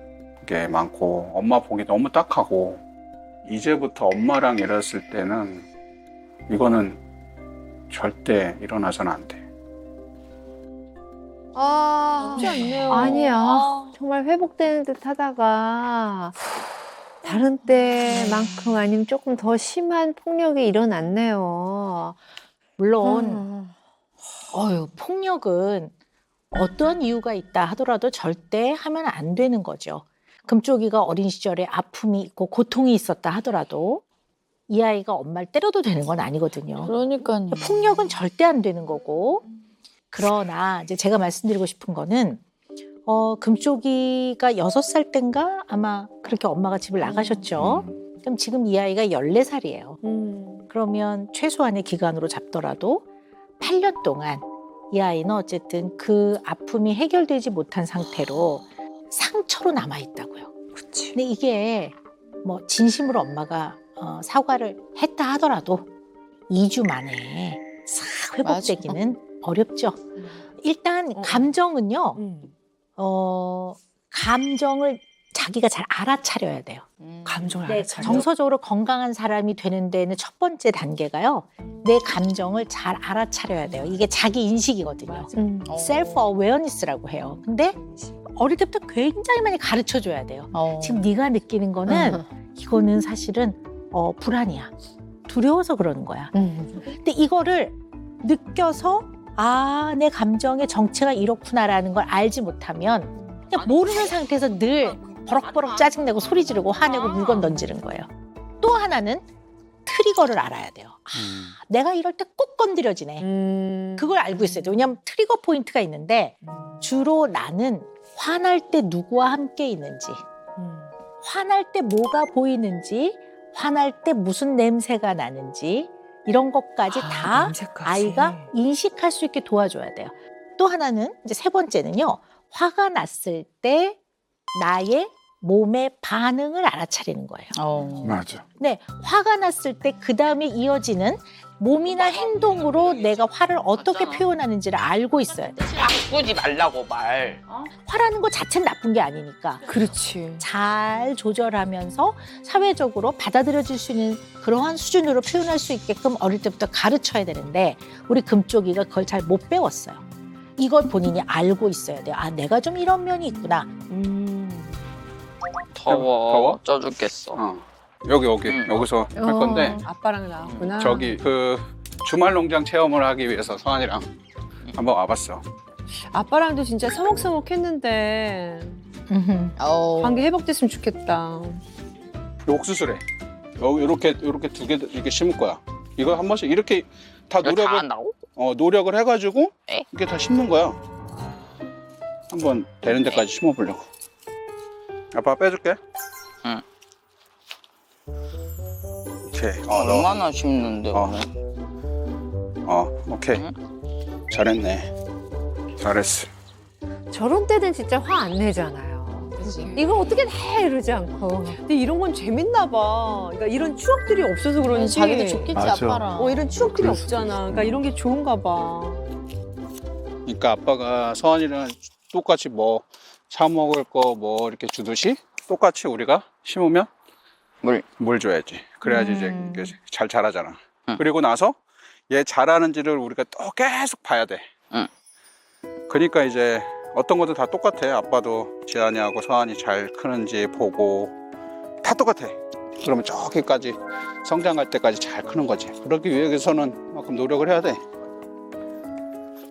게 많고, 엄마 보기 너무 딱하고, 이제부터 엄마랑 이랬을 때는 이거는 절대 일어나서는 안 돼. 쉽지 않네요. 아니야. 정말 회복되는 듯 하다가 다른 때만큼 아니면 조금 더 심한 폭력이 일어났네요. 물론 폭력은 어떠한 이유가 있다 하더라도 절대 하면 안 되는 거죠. 금쪽이가 어린 시절에 아픔이 있고 고통이 있었다 하더라도 이 아이가 엄마를 때려도 되는 건 아니거든요. 그러니까요. 폭력은 절대 안 되는 거고. 그러나 이제 제가 말씀드리고 싶은 거는 금쪽이가 6살 땐가 아마 그렇게 엄마가 집을 나가셨죠. 그럼 지금 이 아이가 14살이에요. 그러면 최소한의 기간으로 잡더라도 8년 동안 이 아이는 어쨌든 그 아픔이 해결되지 못한 상태로 상처로 남아 있다고요. 그치. 근데 이게 뭐 진심으로 엄마가 사과를 했다 하더라도 2주 만에 싹 회복되기는 어렵죠. 일단 감정은요. 감정을 자기가 잘 알아차려야 돼요. 감정을 네, 알아차려. 정서적으로 건강한 사람이 되는 데는 첫 번째 단계가요. 내 감정을 잘 알아차려야 돼요. 이게 자기 인식이거든요. self awareness라고 해요. 근데 어릴 때부터 굉장히 많이 가르쳐줘야 돼요. 지금 네가 느끼는 거는 이거는 사실은 불안이야. 두려워서 그러는 거야. 근데 이거를 느껴서 내 감정의 정체가 이렇구나라는 걸 알지 못하면 그냥 모르는 상태에서 늘 버럭버럭 짜증내고 소리 지르고 화내고 물건 던지는 거예요. 또 하나는 트리거를 알아야 돼요. 내가 이럴 때 꼭 건드려지네. 그걸 알고 있어야 돼요. 왜냐하면 트리거 포인트가 있는데 주로 나는 화날 때 누구와 함께 있는지, 화날 때 뭐가 보이는지, 화날 때 무슨 냄새가 나는지 이런 것까지 다 냄새까지. 아이가 인식할 수 있게 도와줘야 돼요. 또 하나는 이제 세 번째는요. 화가 났을 때 나의 몸의 반응을 알아차리는 거예요. 맞아. 네, 화가 났을 때 그 다음에 이어지는 몸이나 행동으로 내가 화를 어떻게 표현하는지를 알고 있어야 돼요. 바꾸지 말라고 말. 화라는 것 자체는 나쁜 게 아니니까. 그렇지. 잘 조절하면서 사회적으로 받아들여질 수 있는 그러한 수준으로 표현할 수 있게끔 어릴 때부터 가르쳐야 되는데 우리 금쪽이가 그걸 잘 못 배웠어요. 이걸 본인이 알고 있어야 돼요. 아, 내가 좀 이런 면이 있구나. 더워. 쪄 죽겠어. 여기서 할 건데 아빠랑 나왔구나. 저기 그 주말 농장 체험을 하기 위해서 서한이랑 한번 와봤어. 아빠랑도 진짜 서먹서먹했는데 관계 회복됐으면 좋겠다. 옥수수래. 여기 이렇게 두 개 이렇게 심을 거야. 이거 한 번씩 이렇게 다 노력을 해가지고 이게 다 심는 거야. 한번 되는 데까지 심어보려고. 아빠 빼줄게. 응. 오케이. 얼마나 심는데 오늘? 오케이. 잘했네. 잘했어. 저런 때는 진짜 화 안 내잖아요. 이걸 어떻게 내 이러지 않고. 근데 이런 건 재밌나 봐. 그러니까 이런 추억들이 없어서 그런지. 자기도 좋겠지, 맞아. 아빠랑. 이런 추억들이 그랬어. 없잖아. 그러니까 이런 게 좋은가 봐. 그러니까 아빠가 서한이랑 똑같이 뭐 사 먹을 거 뭐 이렇게 주듯이 똑같이 우리가 심으면 물 줘야지. 그래야지 이제 이게 잘 자라잖아. 그리고 나서 얘 자라는지를 우리가 또 계속 봐야 돼. 그러니까 이제 어떤 것도 다 똑같아. 아빠도 지한이하고 서한이 잘 크는지 보고 다 똑같아. 그러면 저기까지 성장할 때까지 잘 크는 거지. 그러기 위해서는 만큼 노력을 해야 돼.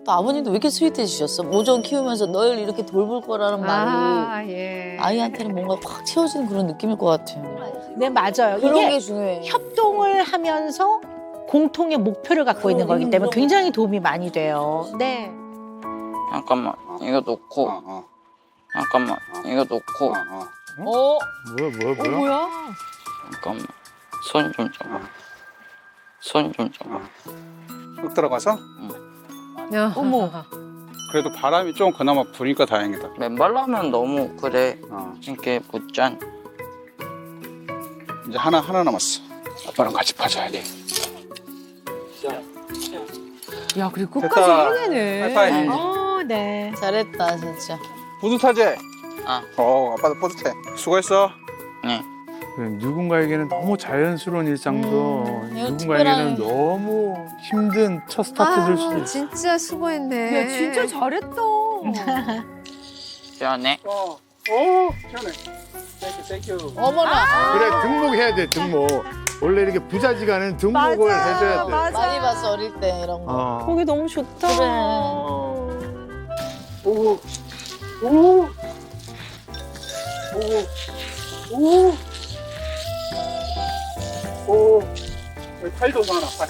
또 아버님도 왜 이렇게 스윗해지셨어? 모종 키우면서 널 이렇게 돌볼 거라는 말이 예. 아이한테는 뭔가 확 채워지는 그런 느낌일 것 같아요. 네, 맞아요. 그런 이게 게 중요해. 협동을 하면서 공통의 목표를 갖고 있는 거기 때문에 굉장히 도움이 많이 돼요. 네. 잠깐만 이거 놓고. 잠깐만 이거 놓고. 뭐야? 잠깐만 손 좀 잡아. 손 좀 잡아. 흙 들어가서? 어머. 그래도 바람이 좀 그나마 부니까 다행이다. 맨발로 하면 너무 그래. 이렇게 묻잖. 이제 하나 남았어. 아빠랑 같이 파줘야 돼. 야, 그리고 됐다. 끝까지 해내네. 하이파이브. 네. 잘했다, 진짜. 뿌듯하지? 아빠도 뿌듯해. 수고했어. 네. 누군가에게는 너무 자연스러운 일상도 누군가에게는 특별한- 너무 힘든 첫 스타트일 수도 있어. 진짜 수고했네. 야, 진짜 잘했다. 미안해. 시원해. 땡큐. 어머나. 그래 등목해야 돼 등목. 원래 이렇게 부자지간은 등목을 해줘야 돼. 많이 봤어, 어릴 때 이런 거. 거기 너무 좋다. 팔도 많아. 팔.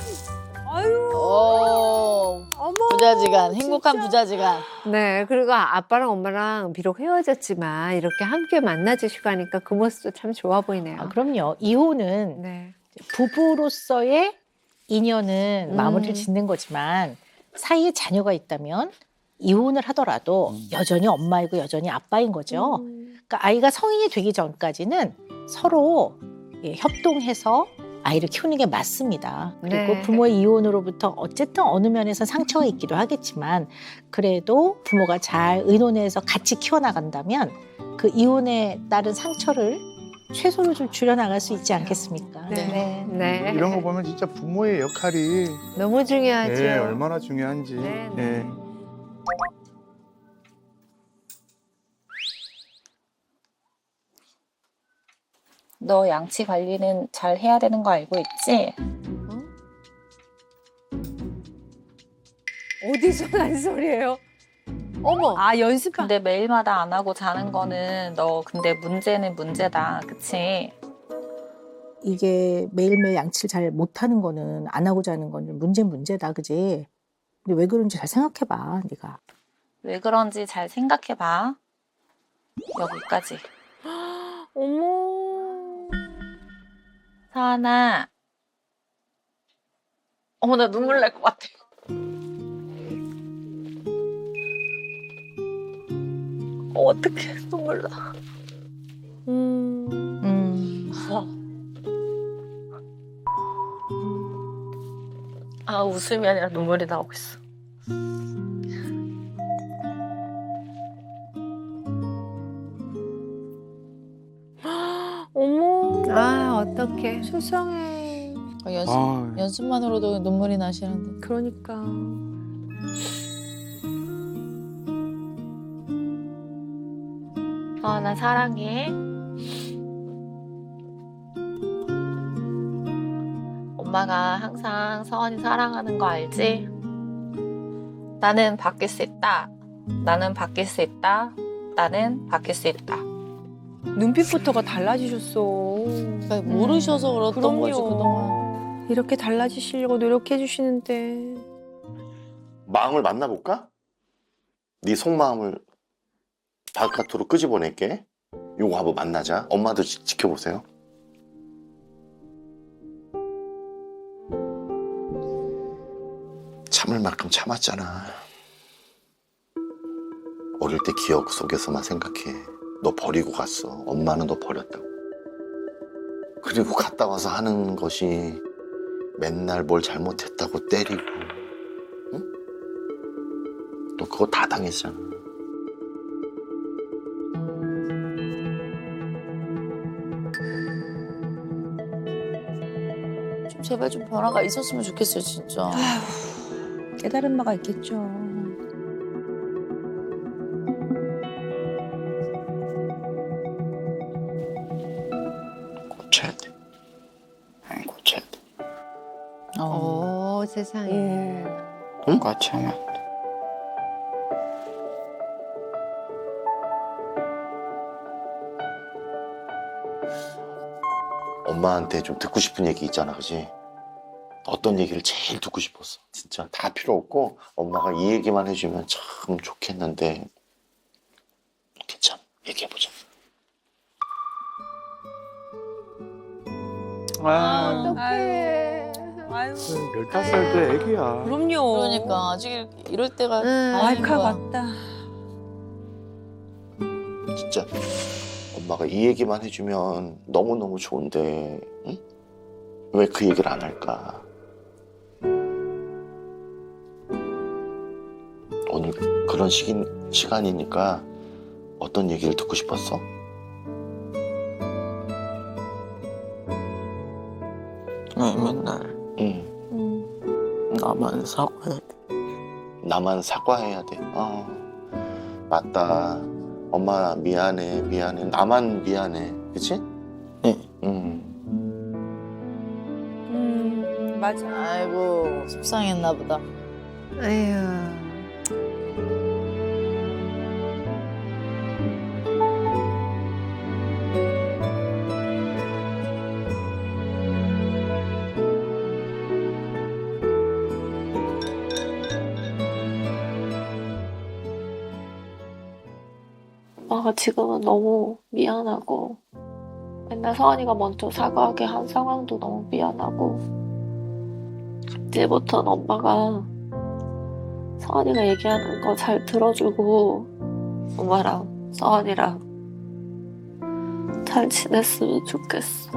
부자지간, 행복한 부자지간. 네, 그리고 아빠랑 엄마랑 비록 헤어졌지만 이렇게 함께 만나주시고 하니까 그 모습도 참 좋아 보이네요. 아, 그럼요. 이혼은 네. 부부로서의 인연은 마무리를 짓는 거지만 사이에 자녀가 있다면 이혼을 하더라도 여전히 엄마이고 여전히 아빠인 거죠. 그러니까 아이가 성인이 되기 전까지는 서로 협동해서 아이를 키우는 게 맞습니다. 그리고 네. 부모의 이혼으로부터 어쨌든 어느 면에서 상처가 있기도 하겠지만 그래도 부모가 잘 의논해서 같이 키워나간다면 그 이혼에 따른 상처를 최소로 좀 줄여나갈 수 있지 않겠습니까? 네. 네. 이런 거 보면 진짜 부모의 역할이 너무 중요하죠. 예, 얼마나 중요한지. 네, 예. 너 양치 관리는 잘 해야 되는 거 알고 있지? 어디서 난 소리예요? 어머. 아, 연습. 근데 매일마다 안 하고 자는 거는 너 근데 문제는 문제다. 그치? 이게 매일매일 양치를 잘 못하는 거는 안 하고자 하는 건 좀 문제다, 그지? 근데 왜 그런지 잘 생각해봐, 네가. 왜 그런지 잘 생각해봐. 여기까지. 어머. 서하나. 어머, 나 눈물 날 것 같아. 어떡해, 눈물 나. 아, 웃음이 아니라 눈물이 나오고 있어. 어머. 아, 어떡해. 세상에. 연습만으로도 눈물이 나시는데. 그러니까. 서하나 사랑해. 엄마가 항상 서원이 사랑하는 거 알지? 나는 바뀔 수 있다. 나는 바뀔 수 있다. 나는 바뀔 수 있다. 눈빛부터가 달라지셨어. 그러니까 모르셔서 그랬던 거지, 그동안. 이렇게 달라지시려고 노력해 주시는데. 마음을 만나볼까? 네 속마음을 바깥으로 끄집어낼게. 요거 한번 만나자. 엄마도 지켜보세요. 참을 만큼 참았잖아. 어릴 때 기억 속에서만 생각해. 너 버리고 갔어. 엄마는 너 버렸다고. 그리고 갔다 와서 하는 것이 맨날 뭘 잘못했다고 때리고, 응? 너 그거 다 당했잖아. 좀 제발 좀 변화가 있었으면 좋겠어요, 진짜. 깨달은 바가 있겠죠. 고쳐야 돼. 고쳐야 돼. 세상에. 응? 고쳐야 돼. 엄마한테 좀 듣고 싶은 얘기 있잖아, 그지? 어떤 얘기를 제일 듣고 싶었어? 진짜 다 필요 없고 엄마가 이 얘기만 해주면 참 좋겠는데 괜찮아, 얘기해보자. 어떡해. 아유. 15살도 애기야. 그럼요. 그러니까 아직 이럴 때가 알카 거야. 맞다. 진짜 엄마가 이 얘기만 해주면 너무너무 좋은데, 응? 왜 그 얘기를 안 할까? 오늘 그런 시간이니까 어떤 얘기를 듣고 싶었어? 왜 맨날 나만 사과해? 나만 사과해야 돼. 맞다. 엄마 미안해. 나만 미안해. 그치? 네. 맞아. 아이고, 속상했나 보다. 아휴. 오빠가 지금은 너무 미안하고 맨날 서한이가 먼저 사과하게 한 상황도 너무 미안하고 이제부터는 엄마가 서한이가 얘기하는 거 잘 들어주고 엄마랑 서한이랑 잘 지냈으면 좋겠어.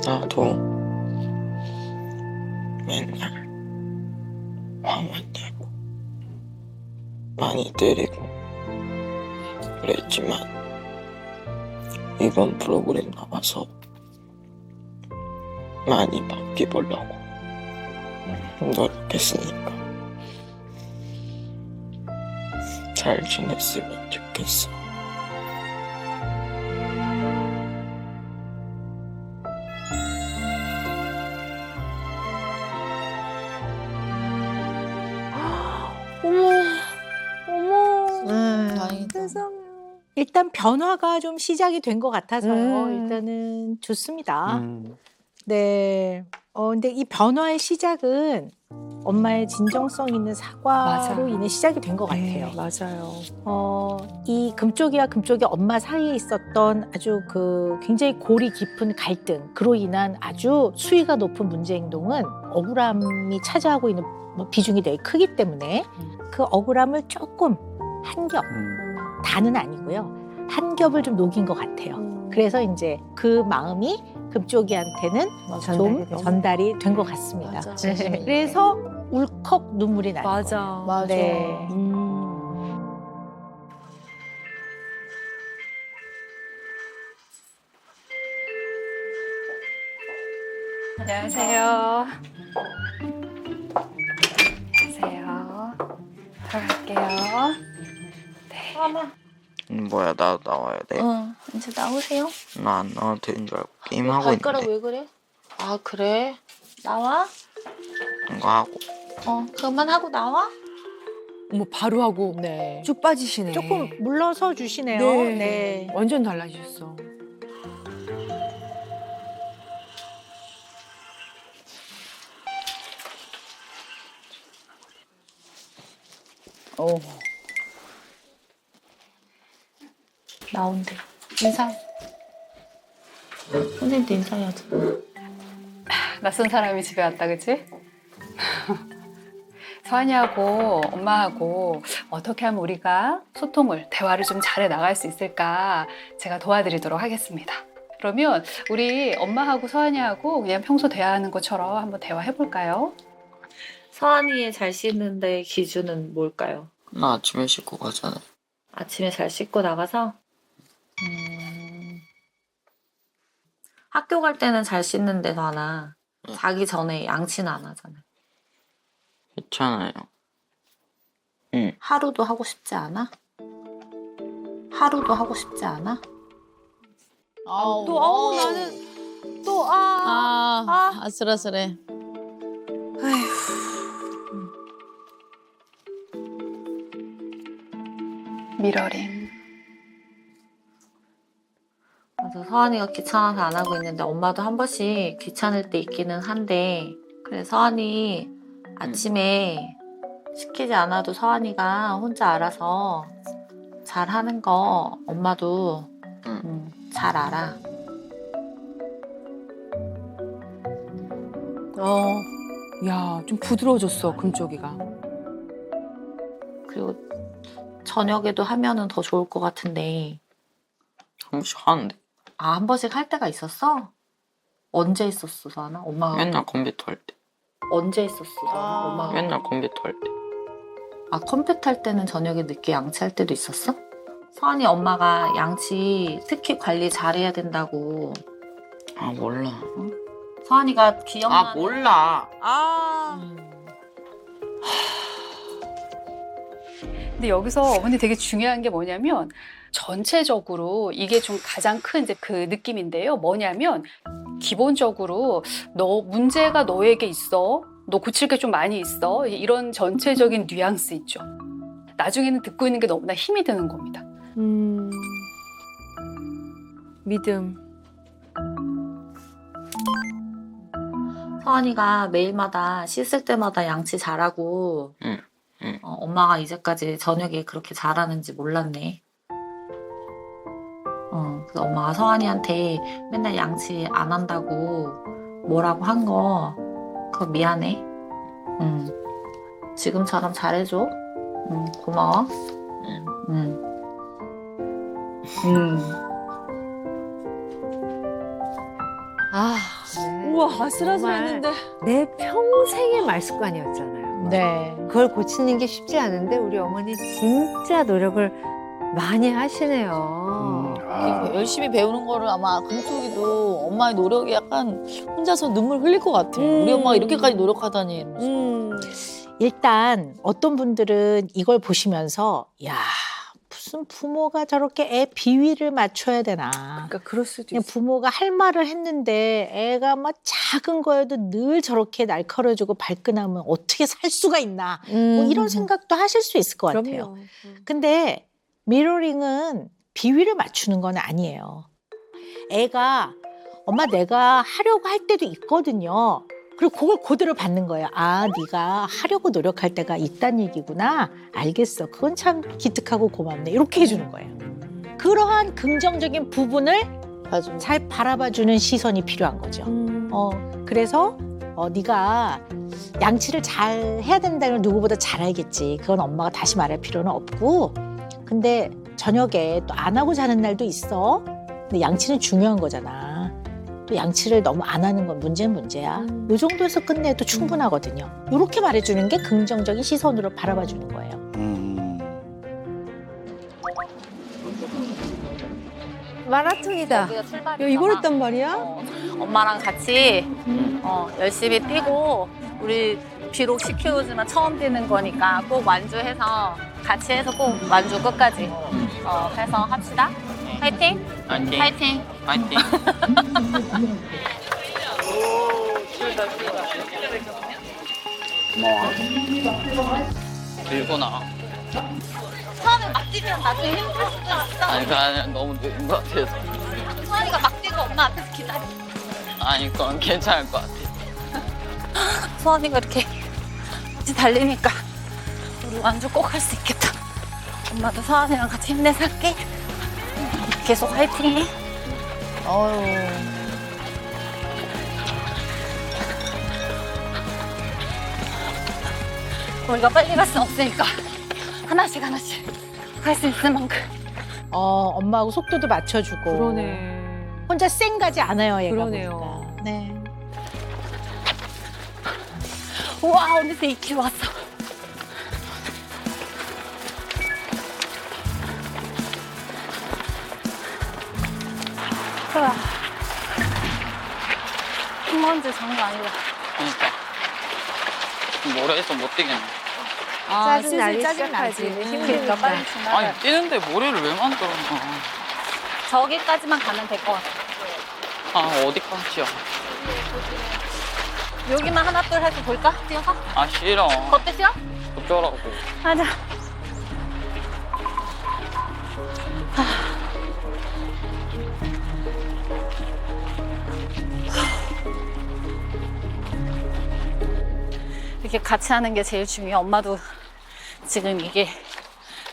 나도 맨날 화만 내고 많이 때리고 그랬지만 이번 프로그램 나와서 많이 바뀌보려고 노력했으니까 잘 지냈으면 좋겠어. 어머, 일단 변화가 좀 시작이 된 것 같아서요. 일단은 좋습니다. 네. 근데 이 변화의 시작은 엄마의 진정성 있는 사과로 인해 시작이 된 것 같아요. 맞아요. 이 금쪽이와 금쪽이 엄마 사이에 있었던 아주 그 굉장히 골이 깊은 갈등, 그로 인한 아주 수위가 높은 문제 행동은 억울함이 차지하고 있는 비중이 되게 크기 때문에 그 억울함을 조금 한 겹, 다는 아니고요. 한 겹을 좀 녹인 것 같아요. 그래서 이제 그 마음이 금쪽이한테는 좀 전달이 된 것 같습니다. 그래서 울컥 눈물이 나요. 맞아. 네. 안녕하세요. 안녕하세요. 들어갈게요. 뭐야, 나도 나와야 돼? 이제 나오세요. 나 안 나와도 되는 줄 알고 게임하고 있는데. 왜 그래? 아, 그래? 나와? 이거 하고. 그만하고 나와? 어머, 바로 하고 쭉 빠지시네. 조금 물러서 주시네요. 네. 네. 완전 달라지셨어. 나온대. 인사해. 선생님도 인사해야지. 낯선 사람이 집에 왔다, 그치? 서한이하고 엄마하고 어떻게 하면 우리가 소통을, 대화를 좀 잘해 나갈 수 있을까 제가 도와드리도록 하겠습니다. 그러면 우리 엄마하고 서한이하고 그냥 평소 대화하는 것처럼 한번 대화해볼까요? 서한이의 잘 씻는데 기준은 뭘까요? 나 아침에 씻고 가잖아. 아침에 잘 씻고 나가서? 학교 갈 때는 잘 씻는데 서한아. 자기 전에 양치는 안 하잖아. 괜찮아요. 하루도 하고 싶지 않아? 하루도 하고 싶지 않아? 나는 또 아슬아슬해. 미러링. 맞아, 서한이가 귀찮아서 안 하고 있는데 엄마도 한 번씩 귀찮을 때 있기는 한데, 그래 서한이 아침에 시키지 않아도 서한이가 혼자 알아서 잘 하는 거 엄마도 잘 알아. 야, 좀 부드러워졌어, 금쪽이가. 그리고 저녁에도 하면은 더 좋을 것 같은데. 한 번씩 하는데. 아, 한 번씩 할 때가 있었어? 언제 있었어, 서한아? 엄마가 맨날 컴퓨터 할 때. 언제 있었어, 서한아? 엄마가 맨날 컴퓨터 할 때. 아, 컴퓨터 할 때는 저녁에 늦게 양치할 때도 있었어? 서한이 엄마가 양치 특히 관리 잘해야 된다고. 아, 몰라. 서한이가 기억나. 아, 몰라. 근데 여기서 어머니 되게 중요한 게 뭐냐면 전체적으로 이게 좀 가장 큰 이제 그 느낌인데요. 뭐냐면 기본적으로 문제가 너에게 있어. 너 고칠 게 좀 많이 있어. 이런 전체적인 뉘앙스 있죠. 나중에는 듣고 있는 게 너무나 힘이 드는 겁니다. 믿음. 서한이가 매일마다 씻을 때마다 양치 잘하고 엄마가 이제까지 저녁에 그렇게 잘하는지 몰랐네. 그래서 엄마가 서한이한테 맨날 양치 안 한다고 뭐라고 한 거 그거 미안해. 지금처럼 잘해줘. 고마워. 우와, 아슬아슬했는데. 내 평생의 말습관이었잖아요. 네. 그걸 고치는 게 쉽지 않은데 우리 어머니 진짜 노력을 많이 하시네요. 열심히 배우는 거를 아마 금쪽이도 엄마의 노력이 약간 혼자서 눈물 흘릴 것 같아. 우리 엄마가 이렇게까지 노력하다니. 이러면서. 일단 어떤 분들은 이걸 보시면서 야, 무슨 부모가 저렇게 애 비위를 맞춰야 되나. 그러니까 그럴 수도 그냥 있어. 부모가 할 말을 했는데 애가 막 작은 거에도 늘 저렇게 날카로워지고 발끈하면 어떻게 살 수가 있나. 뭐 이런 생각도 하실 수 있을 것 같아요. 근데 미러링은 비위를 맞추는 건 아니에요. 애가 엄마 내가 하려고 할 때도 있거든요. 그리고 그걸 그대로 받는 거예요. 아, 네가 하려고 노력할 때가 있단 얘기구나. 알겠어. 그건 참 기특하고 고맙네. 이렇게 해주는 거예요. 그러한 긍정적인 부분을 잘 바라봐주는 시선이 필요한 거죠. 그래서 네가 양치를 잘 해야 된다는 걸 누구보다 잘 알겠지. 그건 엄마가 다시 말할 필요는 없고. 근데 저녁에 또 안 하고 자는 날도 있어. 근데 양치는 중요한 거잖아. 또 양치를 너무 안 하는 건 문제는 문제야. 이 정도에서 끝내도 충분하거든요. 이렇게 말해주는 게 긍정적인 시선으로 바라봐주는 거예요. 마라톤이다. 야, 이걸 했단 말이야? 엄마랑 같이 열심히 뛰고 우리 비록 10km지만 처음 뛰는 거니까 꼭 완주해서 같이 해서 꼭 완주 끝까지 해서 합시다. 화이팅! 화이팅! 화이팅! 화이팅! 고마워. 들고 나와. 처음에 막 뛰면 나중에 힘들 수도 있어. 아니 그냥 너무 느린 것 같아서. 서원이가 막 뛰고 엄마 앞에서 기다려. 아니 그건 괜찮을 것 같아. 서원이가 이렇게 같이 달리니까 우리 완주 꼭 할 수 있겠다. 엄마도 서원이랑 같이 힘내서 할게. 계속 화이팅해. 우리가 빨리 갈 순 없으니까 하나씩 할 수 있을 만큼. 엄마하고 속도도 맞춰주고. 그러네. 혼자 쌩 가지 않아요, 얘가. 그러네요. 보니까. 네. 우와, 어느새 2km 왔어. 힘먼지 장난 아니다. 그러니까 모래에서 못 뛰겠네. 짜증 나기 시작하지. 그러니까 빨리 지나가. 아니 뛰는데 모래를 왜 만들었나? 저기까지만 가면 될 것 같아. 아 어디까지야? 여기만 하나 둘 해서 볼까? 뛰어서? 아 싫어. 어때 싫어? 어쩌라고? 하자. 이렇게 같이 하는 게 제일 중요해. 엄마도 지금 이게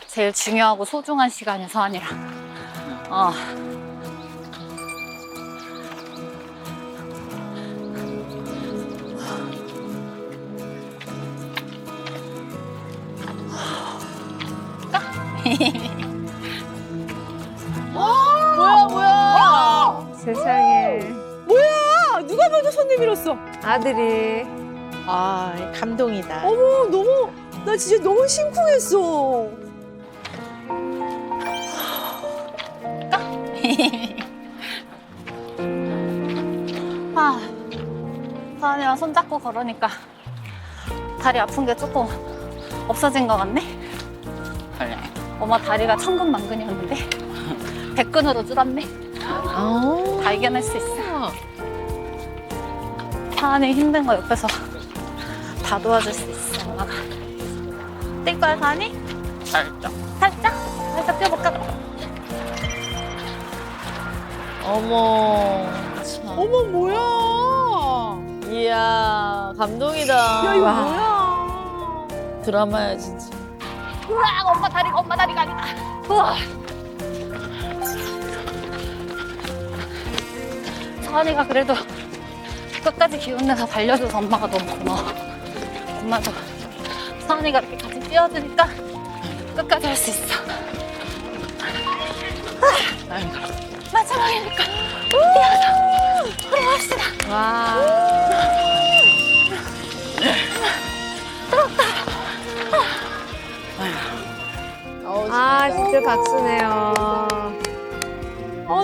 제일 중요하고 소중한 시간이야, 서한이랑. 뭐야? 세상에. 뭐야? 누가 먼저 손 내밀었어? 아들이. 아, 감동이다. 어머, 너무, 나 진짜 너무 심쿵했어. 서한이랑 손잡고 걸으니까 다리 아픈 게 조금 없어진 것 같네? 그래. 엄마 다리가 천근만근이었는데 100근으로 줄었네. 다 이겨낼 수 있어. 서한이 힘든 거 옆에서 다 도와줄 수 있어, 엄마가. 뛸 거야, 서한이? 살짝. 살짝 뛰어볼까? 어머. 어머, 뭐야? 이야, 감동이다. 야, 이거 뭐야? 드라마야, 진짜. 우와, 엄마 다리가 아니다. 우와. 서한이가 그래도 끝까지 기운내서 달려줘서 엄마가 너무 고마워. 엄마도 서한이가 이렇게 같이 뛰어주니까 끝까지 할 수 있어. 마지막이니까 뛰어서 걸어갑시다. 진짜 박수네요.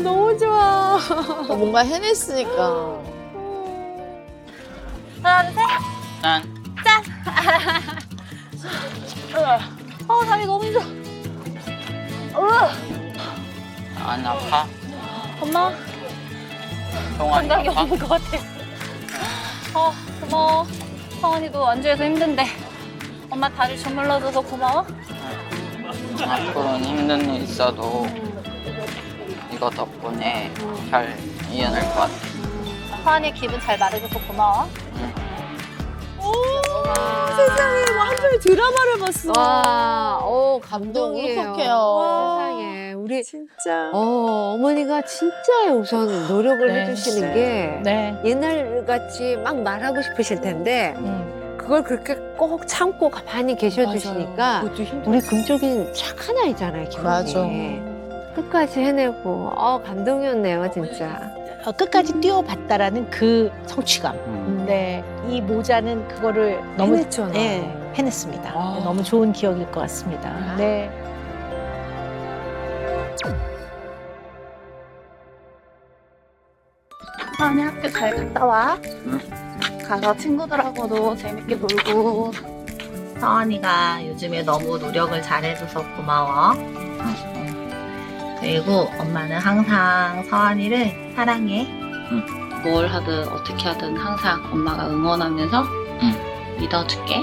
너무 좋아. 뭔가 해냈으니까. 하나, 둘, 셋. 난 짠! 다리 너무 힘들어. 안 아파. 엄마, 동아리 감각이 아파? 없는 것 같아. 고마워. 서원이도 완주해서 힘든데 엄마 다리 주물러줘서 고마워. 앞으로는 힘든 일 있어도 이거 덕분에 잘 이해할 것 같아. 서한이 기분 잘 말해줘서 고마워. 세상에 뭐 한 편의 드라마를 봤어. 와, 감동이에요. 울컥해요. 세상에 우리 진짜. 어머니가 진짜 우선 노력을 네. 해주시는 게 네. 옛날 같이 막 말하고 싶으실 텐데 그걸 그렇게 꼭 참고 가만히 계셔주시니까 그것도 힘들어. 우리 금쪽이는 착한 아이잖아요, 기분이. 맞아. 끝까지 해내고 감동이었네요, 진짜. 끝까지 뛰어봤다라는 그 성취감. 네, 이 모자는 그거를 너무 해냈죠, 해냈습니다. 너무 좋은 기억일 것 같습니다. 네. 서한이 학교 잘 갔다 와. 가서 친구들하고도 재밌게 놀고. 서한이가 요즘에 너무 노력을 잘해줘서 고마워. 그리고 엄마는 항상 서한이를 사랑해. 뭘 하든 어떻게 하든 항상 엄마가 응원하면서 믿어줄게.